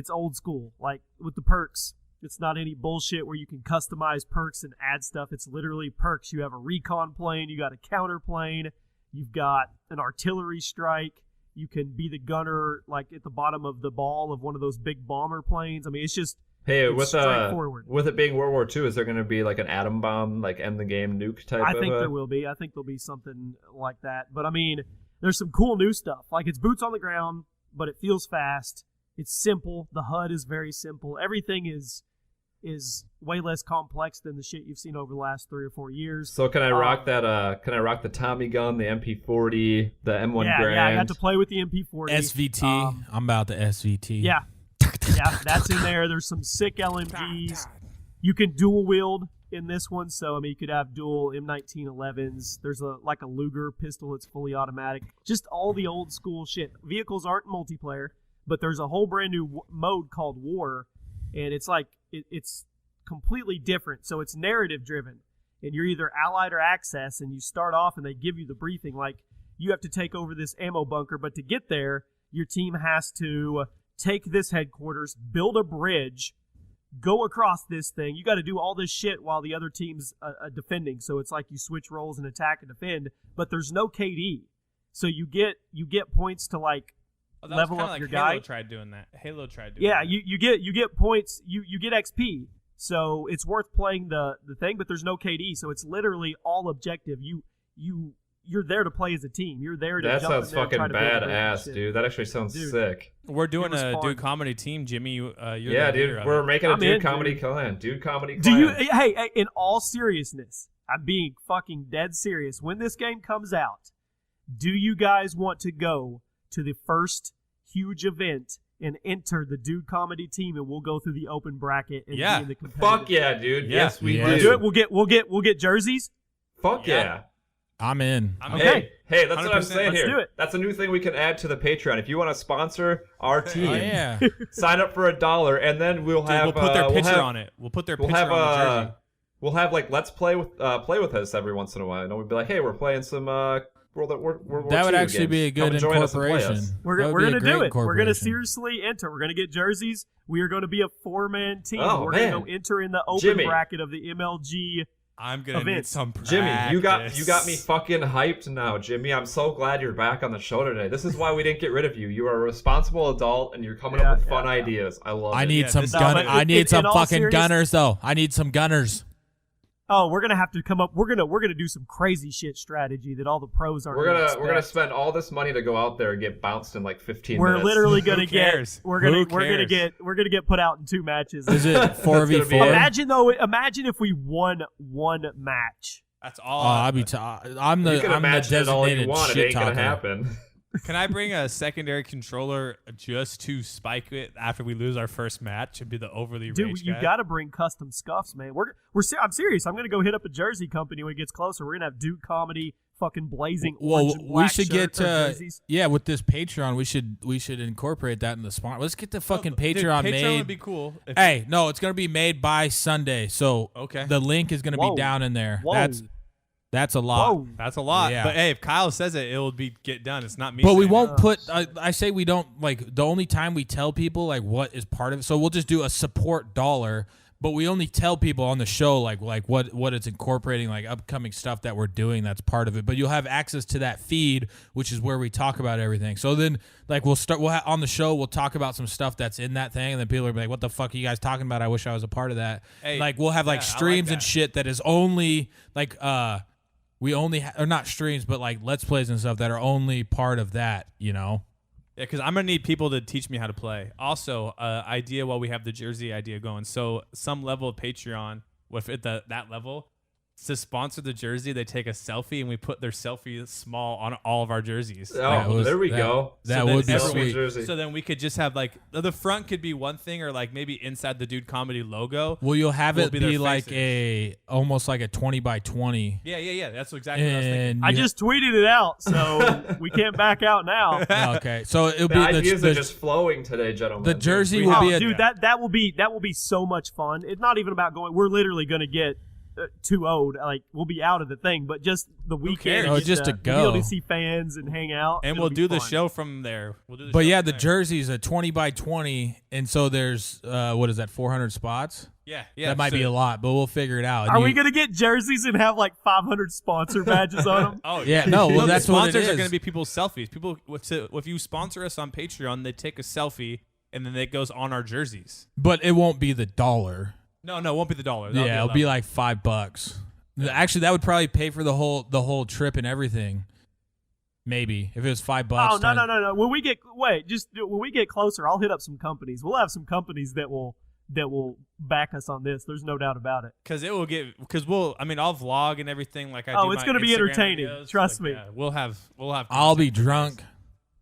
old school. Like with the perks, it's not any bullshit where you can customize perks and add stuff. It's literally perks. You have a recon plane, you got a counter plane, you've got an artillery strike, you can be the gunner like at the bottom of the ball of one of those big bomber planes. I mean, it's just Hey, It's straightforward. with it being World War II, is there going to be like an atom bomb, like end the game nuke type? I of think there will be. I think there'll be something like that. But I mean, there's some cool new stuff. Like it's boots on the ground, but it feels fast. It's simple. The HUD is very simple. Everything is way less complex than the shit you've seen over the last 3 or 4 years. So can I rock that? Can I rock the Tommy gun, the MP40, the M1 yeah, Garand? yeah. I got to play with the MP40. SVT. I'm about the SVT. Yeah, yeah. That's in there. There's some sick LMGs. You can dual wield in this one, so I mean you could have dual M1911s. There's a Luger pistol that's fully automatic. Just all the old school shit. Vehicles aren't multiplayer, but there's a whole brand new mode called War, and it's like it's completely different. So it's narrative driven, and you're either Allied or Axis, and you start off and they give you the briefing like you have to take over this ammo bunker, but to get there, your team has to take this headquarters, build a bridge, go across this thing. You got to do all this shit while the other team's defending. So it's like you switch roles and attack and defend, but there's no KD. So you get points to like That level was up kinda your like guy. Halo tried doing that. Halo tried doing Yeah, that. you get points. You get XP. So it's worth playing the thing, but there's no KD. So it's literally all objective. You you're there to play as a team. You're there to That jump sounds in there and fucking try to build a badass, relationship. dude. That actually sounds Dude. sick. We're doing It was a fun. Dude Comedy team, Jimmy. You're Yeah, the leader dude. of We're it. making a I'm Dude in, Comedy dude. clan. Dude Comedy Do clan. you? Hey, in all seriousness, I'm being fucking dead serious. When this game comes out, do you guys want to go to the first huge event and enter the Dude Comedy team, and we'll go through the open bracket and Yeah. be in the competitive? Fuck yeah, dude. Yeah. Yes, we Yeah. do. Do it. We'll get jerseys. Fuck Yeah. yeah. I'm in. I'm Okay. Hey, that's what I'm 100%. saying Let's here. do it. That's a new thing we can add to the Patreon. If you want to sponsor our team, Oh yeah. sign up for $1, and then we'll Dude, have we'll put their picture have, on it. We'll put their We'll picture have on the jersey. we'll have like let's play with us every once in a while. And we'd be like, hey, we're playing some World War That would II actually be a games. Come good and join us and play us. incorporation. We're That would gonna be a do great it. We're gonna incorporation. seriously enter. We're gonna get jerseys. We are going to be a 4-man team. Oh, We're man. gonna go enter in the open Jimmy. bracket of the MLG. I'm gonna need event. some practice. Jimmy, you got me fucking hyped now, Jimmy. I'm so glad you're back on the show today. This is why we didn't get rid of you. You are a responsible adult, and you're coming up with fun ideas. I love it. I need Yeah, some this- gun. but I need in some all fucking serious- gunners though. I need some gunners. Oh, we're gonna have to come up. We're gonna do some crazy shit strategy that all the pros aren't. We're gonna expect. spend all this money to go out there and get bounced in like 15 We're minutes. literally gonna Who get. cares? We're Who gonna cares? get put out in 2 matches. Is it 4v4? be it. Imagine if we won one match. That's Oh, all. I'm the You can I'm the imagine it all you designated want. It shit ain't gonna talker. happen. Can I bring a secondary controller just to spike it after we lose our first match and be the overly Dude, rage you guy? got to bring custom scuffs, man. I'm serious. I'm gonna go hit up a jersey company when it gets closer. We're gonna have Dude Comedy, fucking blazing orange Well, and we black should get shirts or jerseys. yeah with this Patreon. We should incorporate that in the sponsor. Let's get the fucking Dude, Patreon Patreon made. would be cool. If- Hey, no, it's gonna be made by Sunday. So Okay. the link is gonna Whoa. be down in there. Whoa. That's a lot. Whoa. That's a lot. Yeah. But hey, if Kyle says it, it'll be get done. It's not me. But we saying won't it. put. I say we don't like the only time we tell people like what is part of it. So we'll just do a support $1, but we only tell people on the show like what it's incorporating, like upcoming stuff that we're doing that's part of it. But you'll have access to that feed, which is where we talk about everything. So then like we'll on the show we'll talk about some stuff that's in that thing, and then people will be like, "What the fuck are you guys talking about? I wish I was a part of that." Hey, like we'll have like yeah, I like streams and that. shit that is only like we only or not streams, but like let's plays and stuff that are only part of that, you know. Yeah, because I'm gonna need people to teach me how to play. Also, idea while we have the jersey idea going. So some level of Patreon with that level to sponsor the jersey, they take a selfie and we put their selfie small on all of our jerseys. Oh, there we go. That So then would be everyone- sweet. Jersey. So then we could just have like the front could be one thing, or like maybe inside the Dude Comedy logo. Well, you'll have will it be be their like faces. almost like a 20x20. Yeah. That's exactly what I was thinking. And I you- just tweeted it out, so we can't back out now. okay. So it'll The be ideas the are just flowing today, gentlemen. the jersey We will have- be a Dude, that will be so much fun. It's not even about going. We're literally gonna get 2-0'd. Like we'll be out of the thing, but just the weekend. cares? Oh, get just to be able go. to see fans and hang out, And It'll we'll be do the fun. show from there. We'll do the But show yeah, from the there. jersey is a 20x20, and so there's what is that, 400 spots? Yeah. That might be a lot, but we'll figure it out. Are And we you- gonna get jerseys and have like 500 sponsor badges on them? Oh Yeah, no, well, the that's what it sponsors are is. going to be people's selfies. People, if you sponsor us on Patreon, they take a selfie and then it goes on our jerseys. But it won't be the $1. No, it won't be the $1. Yeah, it'll be like $5. Actually, that would probably pay for the whole trip and everything. Maybe if it was $5. Oh no. times- When we get closer, I'll hit up some companies. We'll have some companies that will back us on this. There's no doubt about it. because it will get I'll vlog and everything like I do. Oh, it's going to be entertaining. Trust me. Yeah, we'll have. I'll be content. drunk.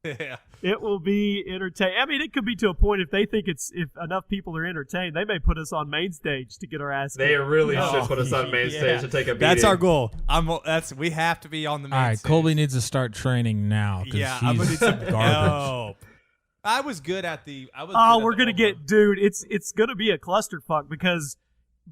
Yeah. It will be entertaining. I mean, it could be to a point if they think if enough people are entertained, they may put us on main stage to get our ass. They kicked. really Oh, should put us on main yeah. stage to take a beating. That's our goal. We have to be on the main All right, stage. Colby needs to start training now because Yeah, I'm gonna he's need some garbage. help. I was good at the. Oh, we're gonna get, dude. It's gonna be a clusterfuck because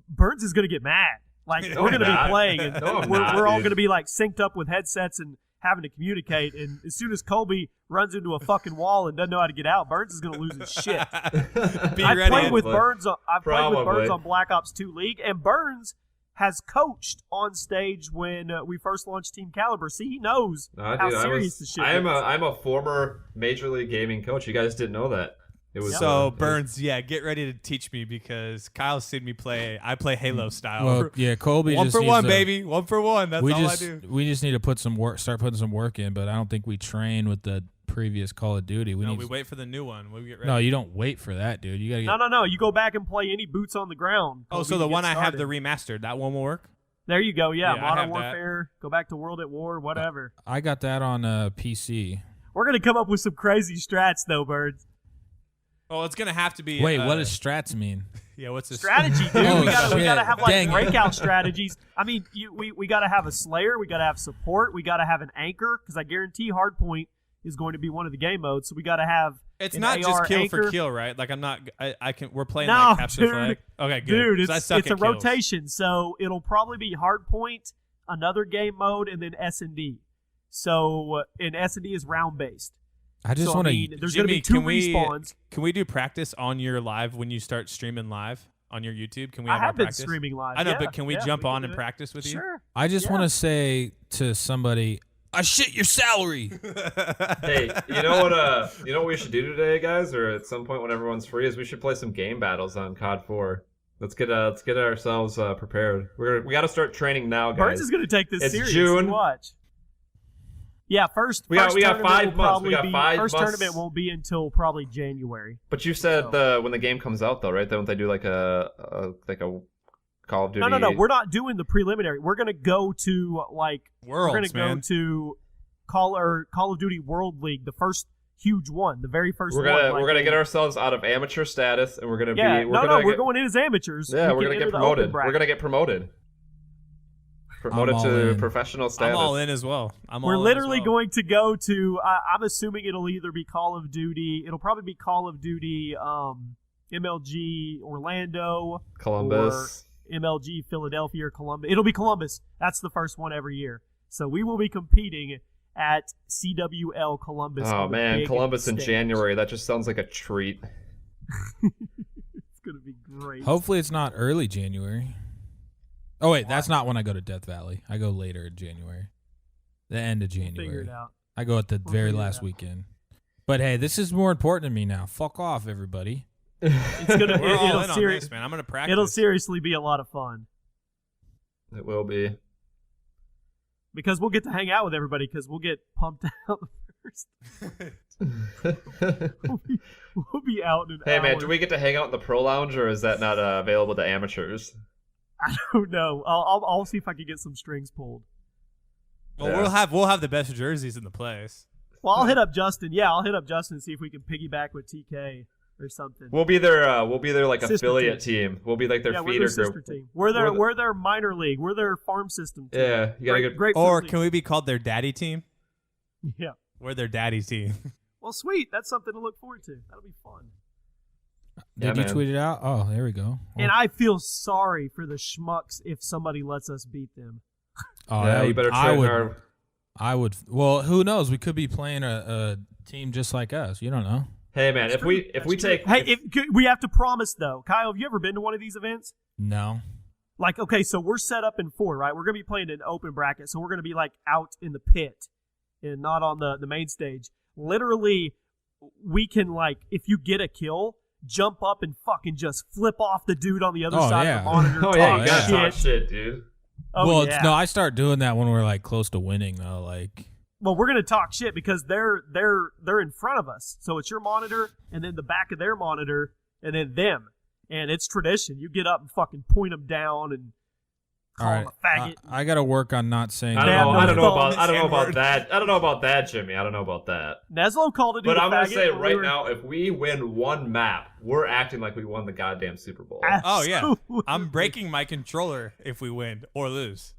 Burns is gonna get mad. Like No, we're I'm gonna not. be playing, and No, I'm we're not, all dude. gonna be like synced up with headsets and having to communicate. And as soon as Colby runs into a fucking wall and doesn't know how to get out, Burns is gonna lose his shit. Be I've ready. played with Probably. Burns. I've played with Probably. Burns on Black Ops 2 League, and Burns has coached on stage when we first launched Team Caliber. See, he knows Nah, how dude, serious the shit I'm is. a former Major League Gaming coach. You guys didn't know that. It was So Burns, get ready to teach me because Kyle's seen me play. I play Halo style. Well, yeah, Colby one just for needs one, to, baby. 1 for 1. That's all I do. We just need to put some work, start putting some work in. But I don't think we train with the previous Call of Duty. We wait for the new one. We get ready. No, you don't wait for that, dude. You gotta get, No. You go back and play any boots on the ground. Oh, so the one I have, the remastered, that one will work? There you go. Yeah, I Modern have that. Warfare. Go back to World at War. Whatever. I got that on PC. We're gonna come up with some crazy strats, though, Birds. Oh, it's gonna have to be. Wait, what does strats mean? Yeah, what's this? Strategy, dude. Oh, we gotta have like Dang it. breakout strategies. I mean, we gotta have a Slayer. We gotta have support. We gotta have an anchor because I guarantee Hardpoint is going to be one of the game modes. So we gotta have. It's an not AR just kill anchor. for kill, right? Like I'm not. I can. We're playing No, like capture the dude. flag. Okay, good. Dude, 'Cause I it's suck a at kills. rotation. So it'll probably be Hardpoint, another game mode, and then S&D. So and S&D is round based. I just So, want I to. mean, there's going to be 2 respawns. Can we do practice on your live when you start streaming live on your YouTube? Can we I have our have been practice? streaming live. I know, yeah, but can we yeah, jump can on do and it. practice with you? Sure. I just Yeah. want to say to somebody, I shit your salary. Hey, you know what? You know what we should do today, guys, or at some point when everyone's free, is we should play some game battles on COD 4. Let's get ourselves prepared. We got to start training now, guys. Burns is going to take this It's serious. June. You watch. Yeah, first. We got tournament 5 will months. probably We got be- 5 First months. tournament won't be until probably January. But you said when the game comes out, though, right? Don't they do like a Call of Duty? No. We're not doing the preliminary. We're going to go to like Worlds, we're going to man. go to Call of Duty World League, the first huge one, the very first We're one. gonna like, we're gonna get ourselves out of amateur status, and we're gonna Yeah, be. we're going in as amateurs. Yeah, We we're can gonna enter get the open promoted. bracket. We're gonna get promoted. Promoted all to in. professional I'm status. all in as well. We're literally going to go to. I'm assuming it'll either be Call of Duty. It'll probably be Call of Duty, MLG Orlando, Columbus. or MLG Philadelphia or Columbus. It'll be Columbus. That's the first one every year. So we will be competing at CWL Columbus. Oh on the man, big Columbus in stage. January. That just sounds like a treat. It's gonna be great. Hopefully it's not early January. Oh wait, that's not when I go to Death Valley. I go later in January. The end of We'll figure January. it out. I go at the We'll very figure it last out. weekend. But hey, this is more important to me now. Fuck off, everybody. It's gonna. We're all in it'll, on this, man. I'm gonna practice. it'll seriously be a lot of fun It will be. because we'll get to hang out with everybody because we'll get pumped out first. We'll be out in an Hey hour. man, do we get to hang out in the pro lounge, or is that not available to amateurs? I don't know. I'll see if I can get some strings pulled. Well, Yeah. we'll have the best jerseys in the place. Well, I'll hit up Justin. Yeah, I'll hit up Justin and see if we can piggyback with TK or something. We'll be their like Sister affiliate team. We'll be like their yeah, we're feeder their sister group. team. We're We're their minor league. We're their farm system team. Yeah, you gotta great, get. great Or facility. can we be called their daddy team? Yeah. We're their daddy team. Well, sweet. That's something to look forward to. That'll be fun. Did Yeah, you man. tweet it out? Oh, there we go. And I feel sorry for the schmucks if somebody lets us beat them. Oh, Yeah, that you would- better I train would. hard. I would. Well, who knows? We could be playing a team just like us. You don't know. Hey man, if we That's take true. Hey, we have to promise though, Kyle. Have you ever been to one of these events? No. Like, okay, so we're set up in 4, right? We're gonna be playing an open bracket, so we're gonna be like out in the pit and not on the main stage. Literally, we can like, if you get a kill, jump up and fucking just flip off the dude on the other Oh, side yeah. of the monitor. oh yeah, talk you gotta yeah. talk shit, dude. Oh, well, yeah. no, I start doing that when we're like close to winning though. Like, Well, we're gonna talk shit because they're in front of us. So it's your monitor and then the back of their monitor and then them. And it's tradition. You get up and fucking point them down and call all right, them a faggot. I got to work on not saying. I They don't have know. no I don't know thumbs. about. I don't know about N-word. that. I don't know about that, Jimmy. I don't know about that. Neslo called it. But I'm gonna say when we right were- now, if we win one map, we're acting like we won the goddamn Super Bowl. Oh, yeah. Absolutely. I'm breaking my controller if we win or lose.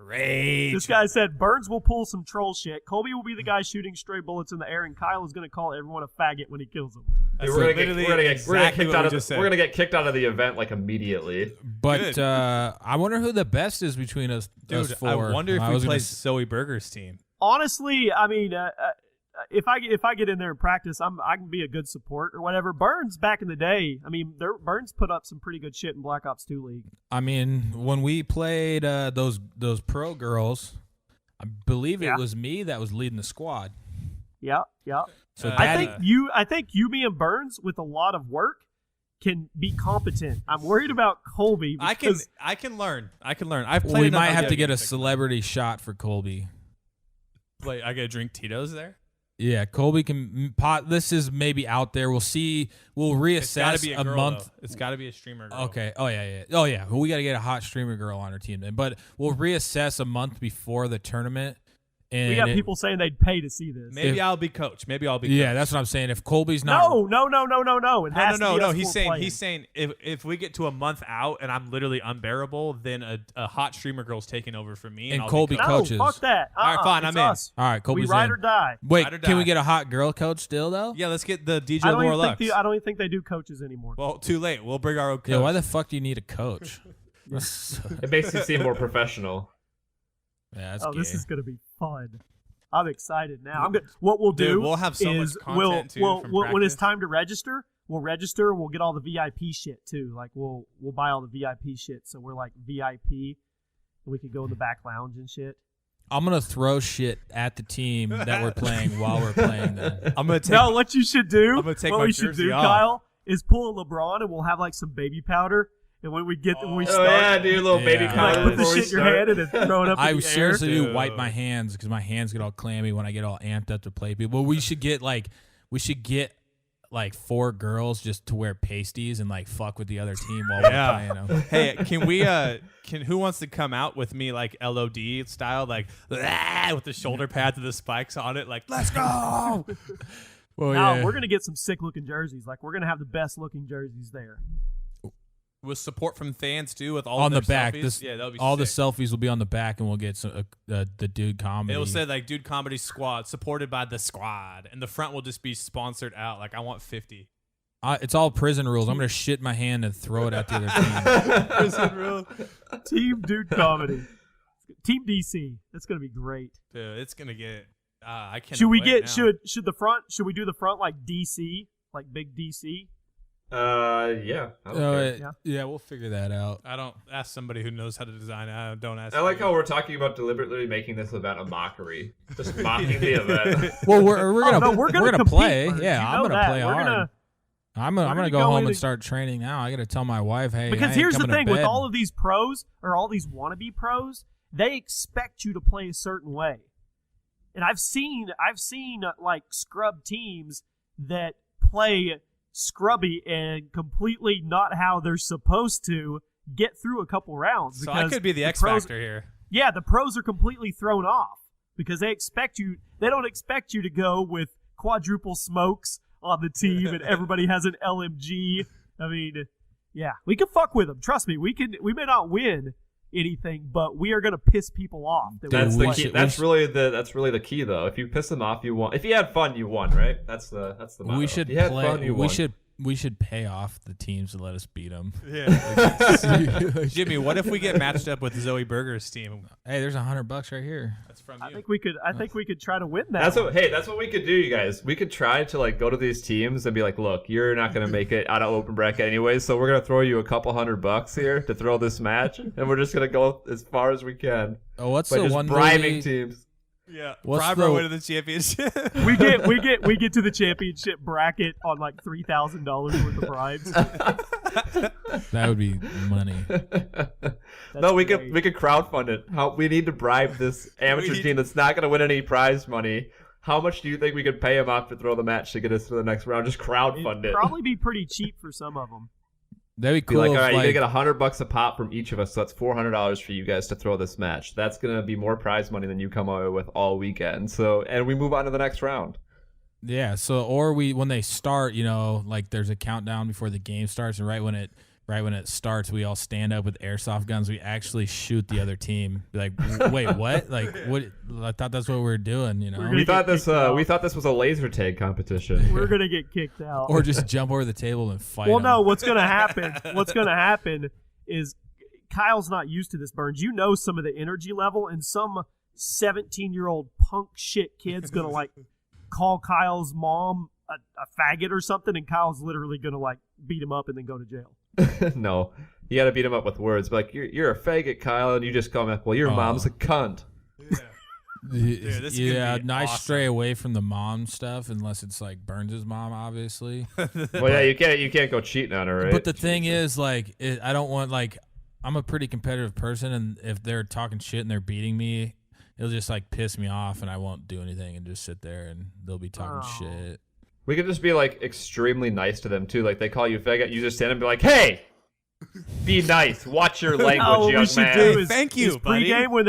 Rage. This guy said Burns will pull some troll shit. Colby will be the guy shooting stray bullets in the air, and Kyle is going to call everyone a faggot when he kills them. That's We're gonna get literally exactly what we just said. we're gonna get kicked out of the event like immediately. But Good. I wonder who the best is between us. us Dude, four. I wonder if I we was play gonna Zoe Burger's team. Honestly, I mean, if I get in there and practice, I can be a good support or whatever. Burns back in the day, I mean, Burns put up some pretty good shit in Black Ops 2 League. I mean, when we played those pro girls, I believe Yeah. it was me that was leading the squad. Yeah. So I think you, me, and Burns with a lot of work can be competent. I'm worried about Colby. I can learn. I've played. we enough might have video to get a games. celebrity shot for Colby. Wait, I gotta drink Tito's there. Yeah, Colby can pot. This is maybe out there. We'll see. We'll It's gotta reassess be a girl, month. though. It's gotta be a streamer girl. Okay. Oh yeah. Oh yeah. Well, we got to get a hot streamer girl on our team then. But we'll reassess a month before the tournament. And we got people saying they'd pay to see this. Maybe I'll be coach. Yeah, that's what I'm saying. If Colby's not, No. It has to be No. us He's four saying playing. if we get to a month out and I'm literally unbearable, then a hot streamer girl's taking over for me. And I'll Colby be coach. No, coaches. fuck that. All right, fine, It's I'm in. us. all right, Colby's We ride in. or die. Wait, Ride or can we die. get a hot girl coach still though? Yeah, let's get the DJ I don't Laura even Lux. think I don't even think they do coaches anymore. Well, too late. We'll bring our own coach. Yeah. Why the fuck do you need a coach? Yeah, It makes you seem more professional. that's this gay. is gonna be fun. I'm excited now. What we'll do Dude, we'll have so much is content, too, from when it's practice. time to register, we'll register and we'll get all the VIP shit too. Like we'll buy all the VIP shit, so we're like VIP, and we could go in the back lounge and shit. I'm gonna throw shit at the team that we're playing while we're playing. Then. I'm gonna take. No, what you should do, I'm gonna take what my we should jersey do, off. Kyle, is pull a LeBron and we'll have like some baby powder, and when we Oh start, yeah, do a little baby Yeah. like powder put the before we shit in your start. hand and then throw it up in I the seriously air. do wipe my hands because my hands get all clammy when I get all amped up to play people. But we should get like 4 girls just to wear pasties and like fuck with the other team while Yeah. we're playing them. Hey, can we? Who wants to come out with me like LOD style, like with the shoulder pads and the spikes on it? Like, let's go. Well, Now yeah. we're gonna get some sick looking jerseys. Like we're gonna have the best looking jerseys there. With support from fans too, with all on of the their back. selfies. Yeah, that'll be all the sick. selfies will be on the back, and we'll get some the dude comedy. It will say like Dude Comedy Squad, supported by the squad, and the front will just be sponsored out. Like I want 50. It's all prison rules. I'm gonna shit my hand and throw it at the other team. Prison rule. Team Dude Comedy, Team DC. That's gonna be great. Dude, it's gonna get. I can't. Should we get should the front? Should we do the front like DC, like big DC? Yeah. I don't care. Yeah, we'll figure that out. I don't ask somebody who knows how to design. I don't ask. I like me. how we're talking about deliberately making this event a mockery, just mocking the event. Well, we're gonna no, we're gonna compete, play. Burns. Yeah, You I'm know gonna that. play We're hard. gonna- I'm we're gonna gonna go go home in and and- start training now. I gotta tell my wife, hey, I Because ain't here's the coming to thing with bed. all of these pros or all these wannabe pros, they expect you to play a certain way. And I've seen like scrub teams that play scrubby and completely not how they're supposed to get through a couple rounds. So I because could be the X pros- factor here. Yeah, the pros are completely thrown off because they don't expect you to go with quadruple smokes on the team and everybody has an LMG. I mean, yeah, we can fuck with them. Trust me, we may not win anything, but we are going to piss people off. That's we the key. should- That's really the key, though. If you piss them off, you won. If you had fun, you won, right? That's the motto. we should if you had play. fun, you won. We should pay off the teams to let us beat them. Yeah. Jimmy, what if we get matched up with Zoe Berger's team? Hey, there's $100 right here. That's from I you. think we could try to win that. That's what we could do, you guys. We could try to like go to these teams and be like, look, you're not gonna make it out of open bracket anyway, so we're gonna throw you a couple $100 here to throw this match, and we're just gonna go as far as we can Oh, what's by the just one bribing movie? teams. Yeah. What's Bribe the- our way to the championship. we get to the championship bracket on like $3,000 worth of bribes. That would be money. No, we great. could crowdfund it. We need to bribe this amateur team that's not gonna win any prize money. How much do you think we could pay them off to throw the match to get us to the next round? Just crowdfund It'd it. probably be pretty cheap for some of them. That'd be Be cool. like, all if, right, like, you're gonna get $100 a pop from each of us, so that's $400 for you guys to throw this match. That's gonna be more prize money than you come away with all weekend. So, and we move on to the next round. Yeah. So, or when they start, like there's a countdown before the game starts, and right when it starts, we all stand up with airsoft guns. We actually shoot the other team. Be like, wait, what? Like, what? I thought that's what we were doing. gonna We thought get this. kicked out. We thought this was a laser tag competition. We're gonna get kicked out. Or just jump over the table and fight. well, 'em. no. What's gonna happen is Kyle's not used to this, Burns. You know some of the energy level, and some 17-year-old punk shit kid's gonna like call Kyle's mom a faggot or something, and Kyle's literally gonna like beat him up and then go to jail. No, you got to beat him up with words. Like you're a faggot, Kyle, and you just call him. Well, your Oh. mom's a cunt. this is gonna be nice awesome. stray away from the mom stuff unless it's like Burns' mom, obviously. Well, yeah, you can't go cheating on her, right? But the thing is, like, I don't want, like, I'm a pretty competitive person, and if they're talking shit and they're beating me, it'll just like piss me off, and I won't do anything and just sit there, and they'll be talking shit. We could just be like extremely nice to them too. Like they call you faggot, you just stand and be like, "Hey, be nice. Watch your language, what young we should man." do is, Thank you, is buddy. pregame when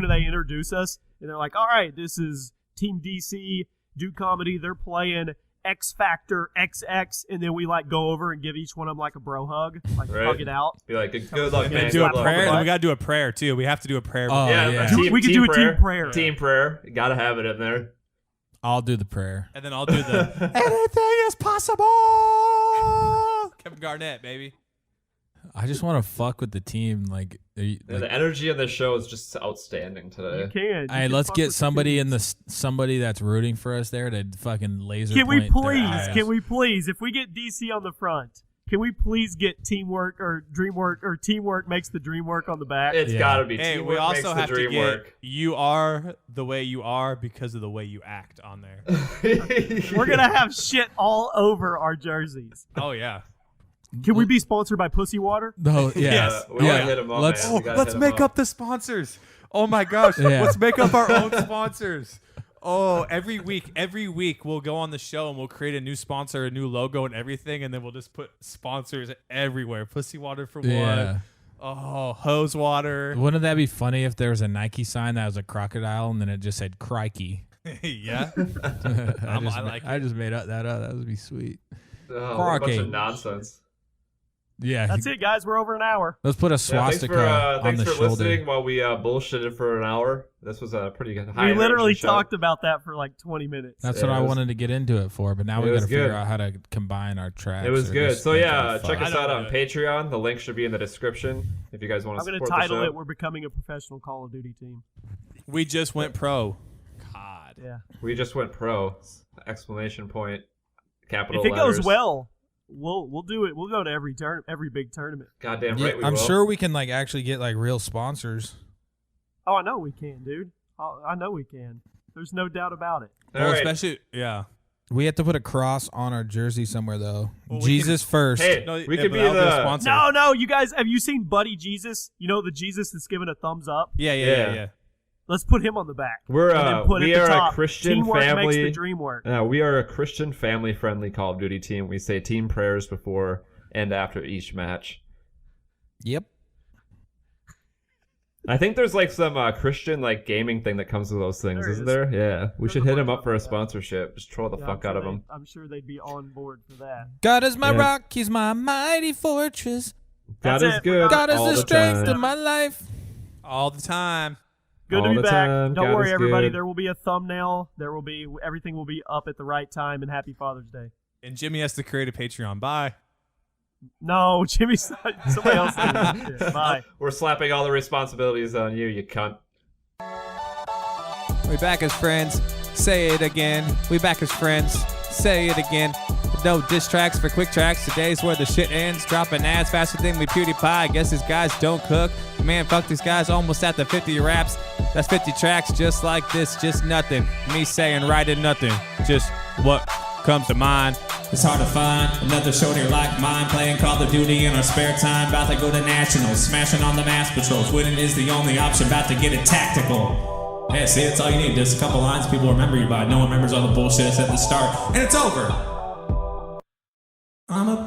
they introduce us, and they're like, "All right, this is Team DC, DudeComedy. They're playing X Factor XX," and then we like go over and give each one of them like a bro hug, like Right. hug it out. Be like, "Good luck, And man. And do do Good a luck." prayer, and What? we gotta do a prayer too. We have to do a prayer. Oh, Yeah, yeah. We could do a team prayer. Team prayer. Gotta have it in there. I'll do the prayer. And then I'll do the anything is possible. Kevin Garnett, baby. I just want to fuck with the team. Like, Yeah, the energy in this show is just outstanding today. You can. You hey, can let's fuck get with the somebody in teams. somebody that's rooting for us there to fucking laser. Can we point their please? eyes. Can we please? If we get DC on the front, can we please get teamwork or dreamwork or teamwork makes the dream work on the back? It's Yeah. gotta be. Hey, Teamwork we also makes the have to dream get work. you are the way you are because of the way you act on there. We're gonna have shit all over our jerseys. Oh yeah. Can we be sponsored by Pussy Water? No, yeah, Yes. We gotta hit 'em up, Let's man. We gotta hit 'em up. the sponsors. Oh my gosh. Yeah. Let's make up our own sponsors. Oh, every week we'll go on the show and we'll create a new sponsor, a new logo and everything, and then we'll just put sponsors everywhere. Pussy Water for yeah. one. Oh, hose water. Wouldn't that be funny if there was a Nike sign that was a crocodile and then it just said "Crikey"? Yeah. I like I just made that up. That would be sweet. Oh, what a bunch of Crikey. nonsense. Yeah, That's it, guys. We're over an hour. let's put a Yeah, swastika on thanks the for shoulder. listening while we bullshitted for an hour. This was a pretty good. We literally show. talked about that for like 20 minutes. That's Yeah, what it I was- wanted to get into it for, but now we It got was to figure good. out how to combine our tracks. It was or good. just So make yeah, it check fun. us I don't out on know. Patreon. The link should be in the description if you guys want to I'm going support to title the show. it, We're Becoming a Professional Call of Duty Team. We just went pro. God. Yeah. We just went pro! Exclamation point! Capital If it letters. goes well, we'll do it. We'll go to every big tournament. Goddamn Yeah, right we I'm will. sure we can like actually get like real sponsors. Oh, I know we can, dude. I know we can. There's no doubt about it. All Well, right. especially yeah. We have to put a cross on our jersey somewhere though. Well, we Jesus first. Hey, No, we yeah, could but be that'll a the. sponsor. No, you guys, have you seen Buddy Jesus? You know the Jesus that's giving a thumbs up? Yeah. Yeah. Let's put him on the back. We're And then put we at the are top, a Christian teamwork family. makes the dream work. We are a Christian family-friendly Call of Duty team. We say team prayers before and after each match. Yep. I think there's like some Christian like gaming thing that comes with those things, There isn't is. there? Yeah, we There's should a hit bunch them up of for a that. sponsorship. Just troll the Yeah, fuck I'm out sure of them. I'm sure they'd be on board for that. God is my Yeah. rock. He's my mighty fortress. God That's is it. good. God is all the the strength time. of my life. All the time. Good to All be the back. time, Don't God worry, is everybody. good. There will be a thumbnail. Everything will be up at the right time. And happy Father's Day. And Jimmy has to create a Patreon. Bye. No, Jimmy, somebody else did that shit. Bye. We're slapping all the responsibilities on you, you cunt. We back as friends. Say it again. We back as friends. Say it again. No diss tracks for quick tracks. Today's where the shit ends. Dropping ads faster than we PewDiePie. I guess these guys don't cook. Man, fuck these guys. Almost at the 50 raps. That's 50 tracks just like this. Just nothing. Me saying writing nothing. Just what comes to mind. It's hard to find another shorty like mine playing Call of Duty in our spare time. About to go to nationals, smashing on the mass patrols. Winning is the only option. About to get it tactical. Yeah, see, that's all you need. Just a couple lines people remember you by. No one remembers all the bullshit I said at the start, and it's over. I'm a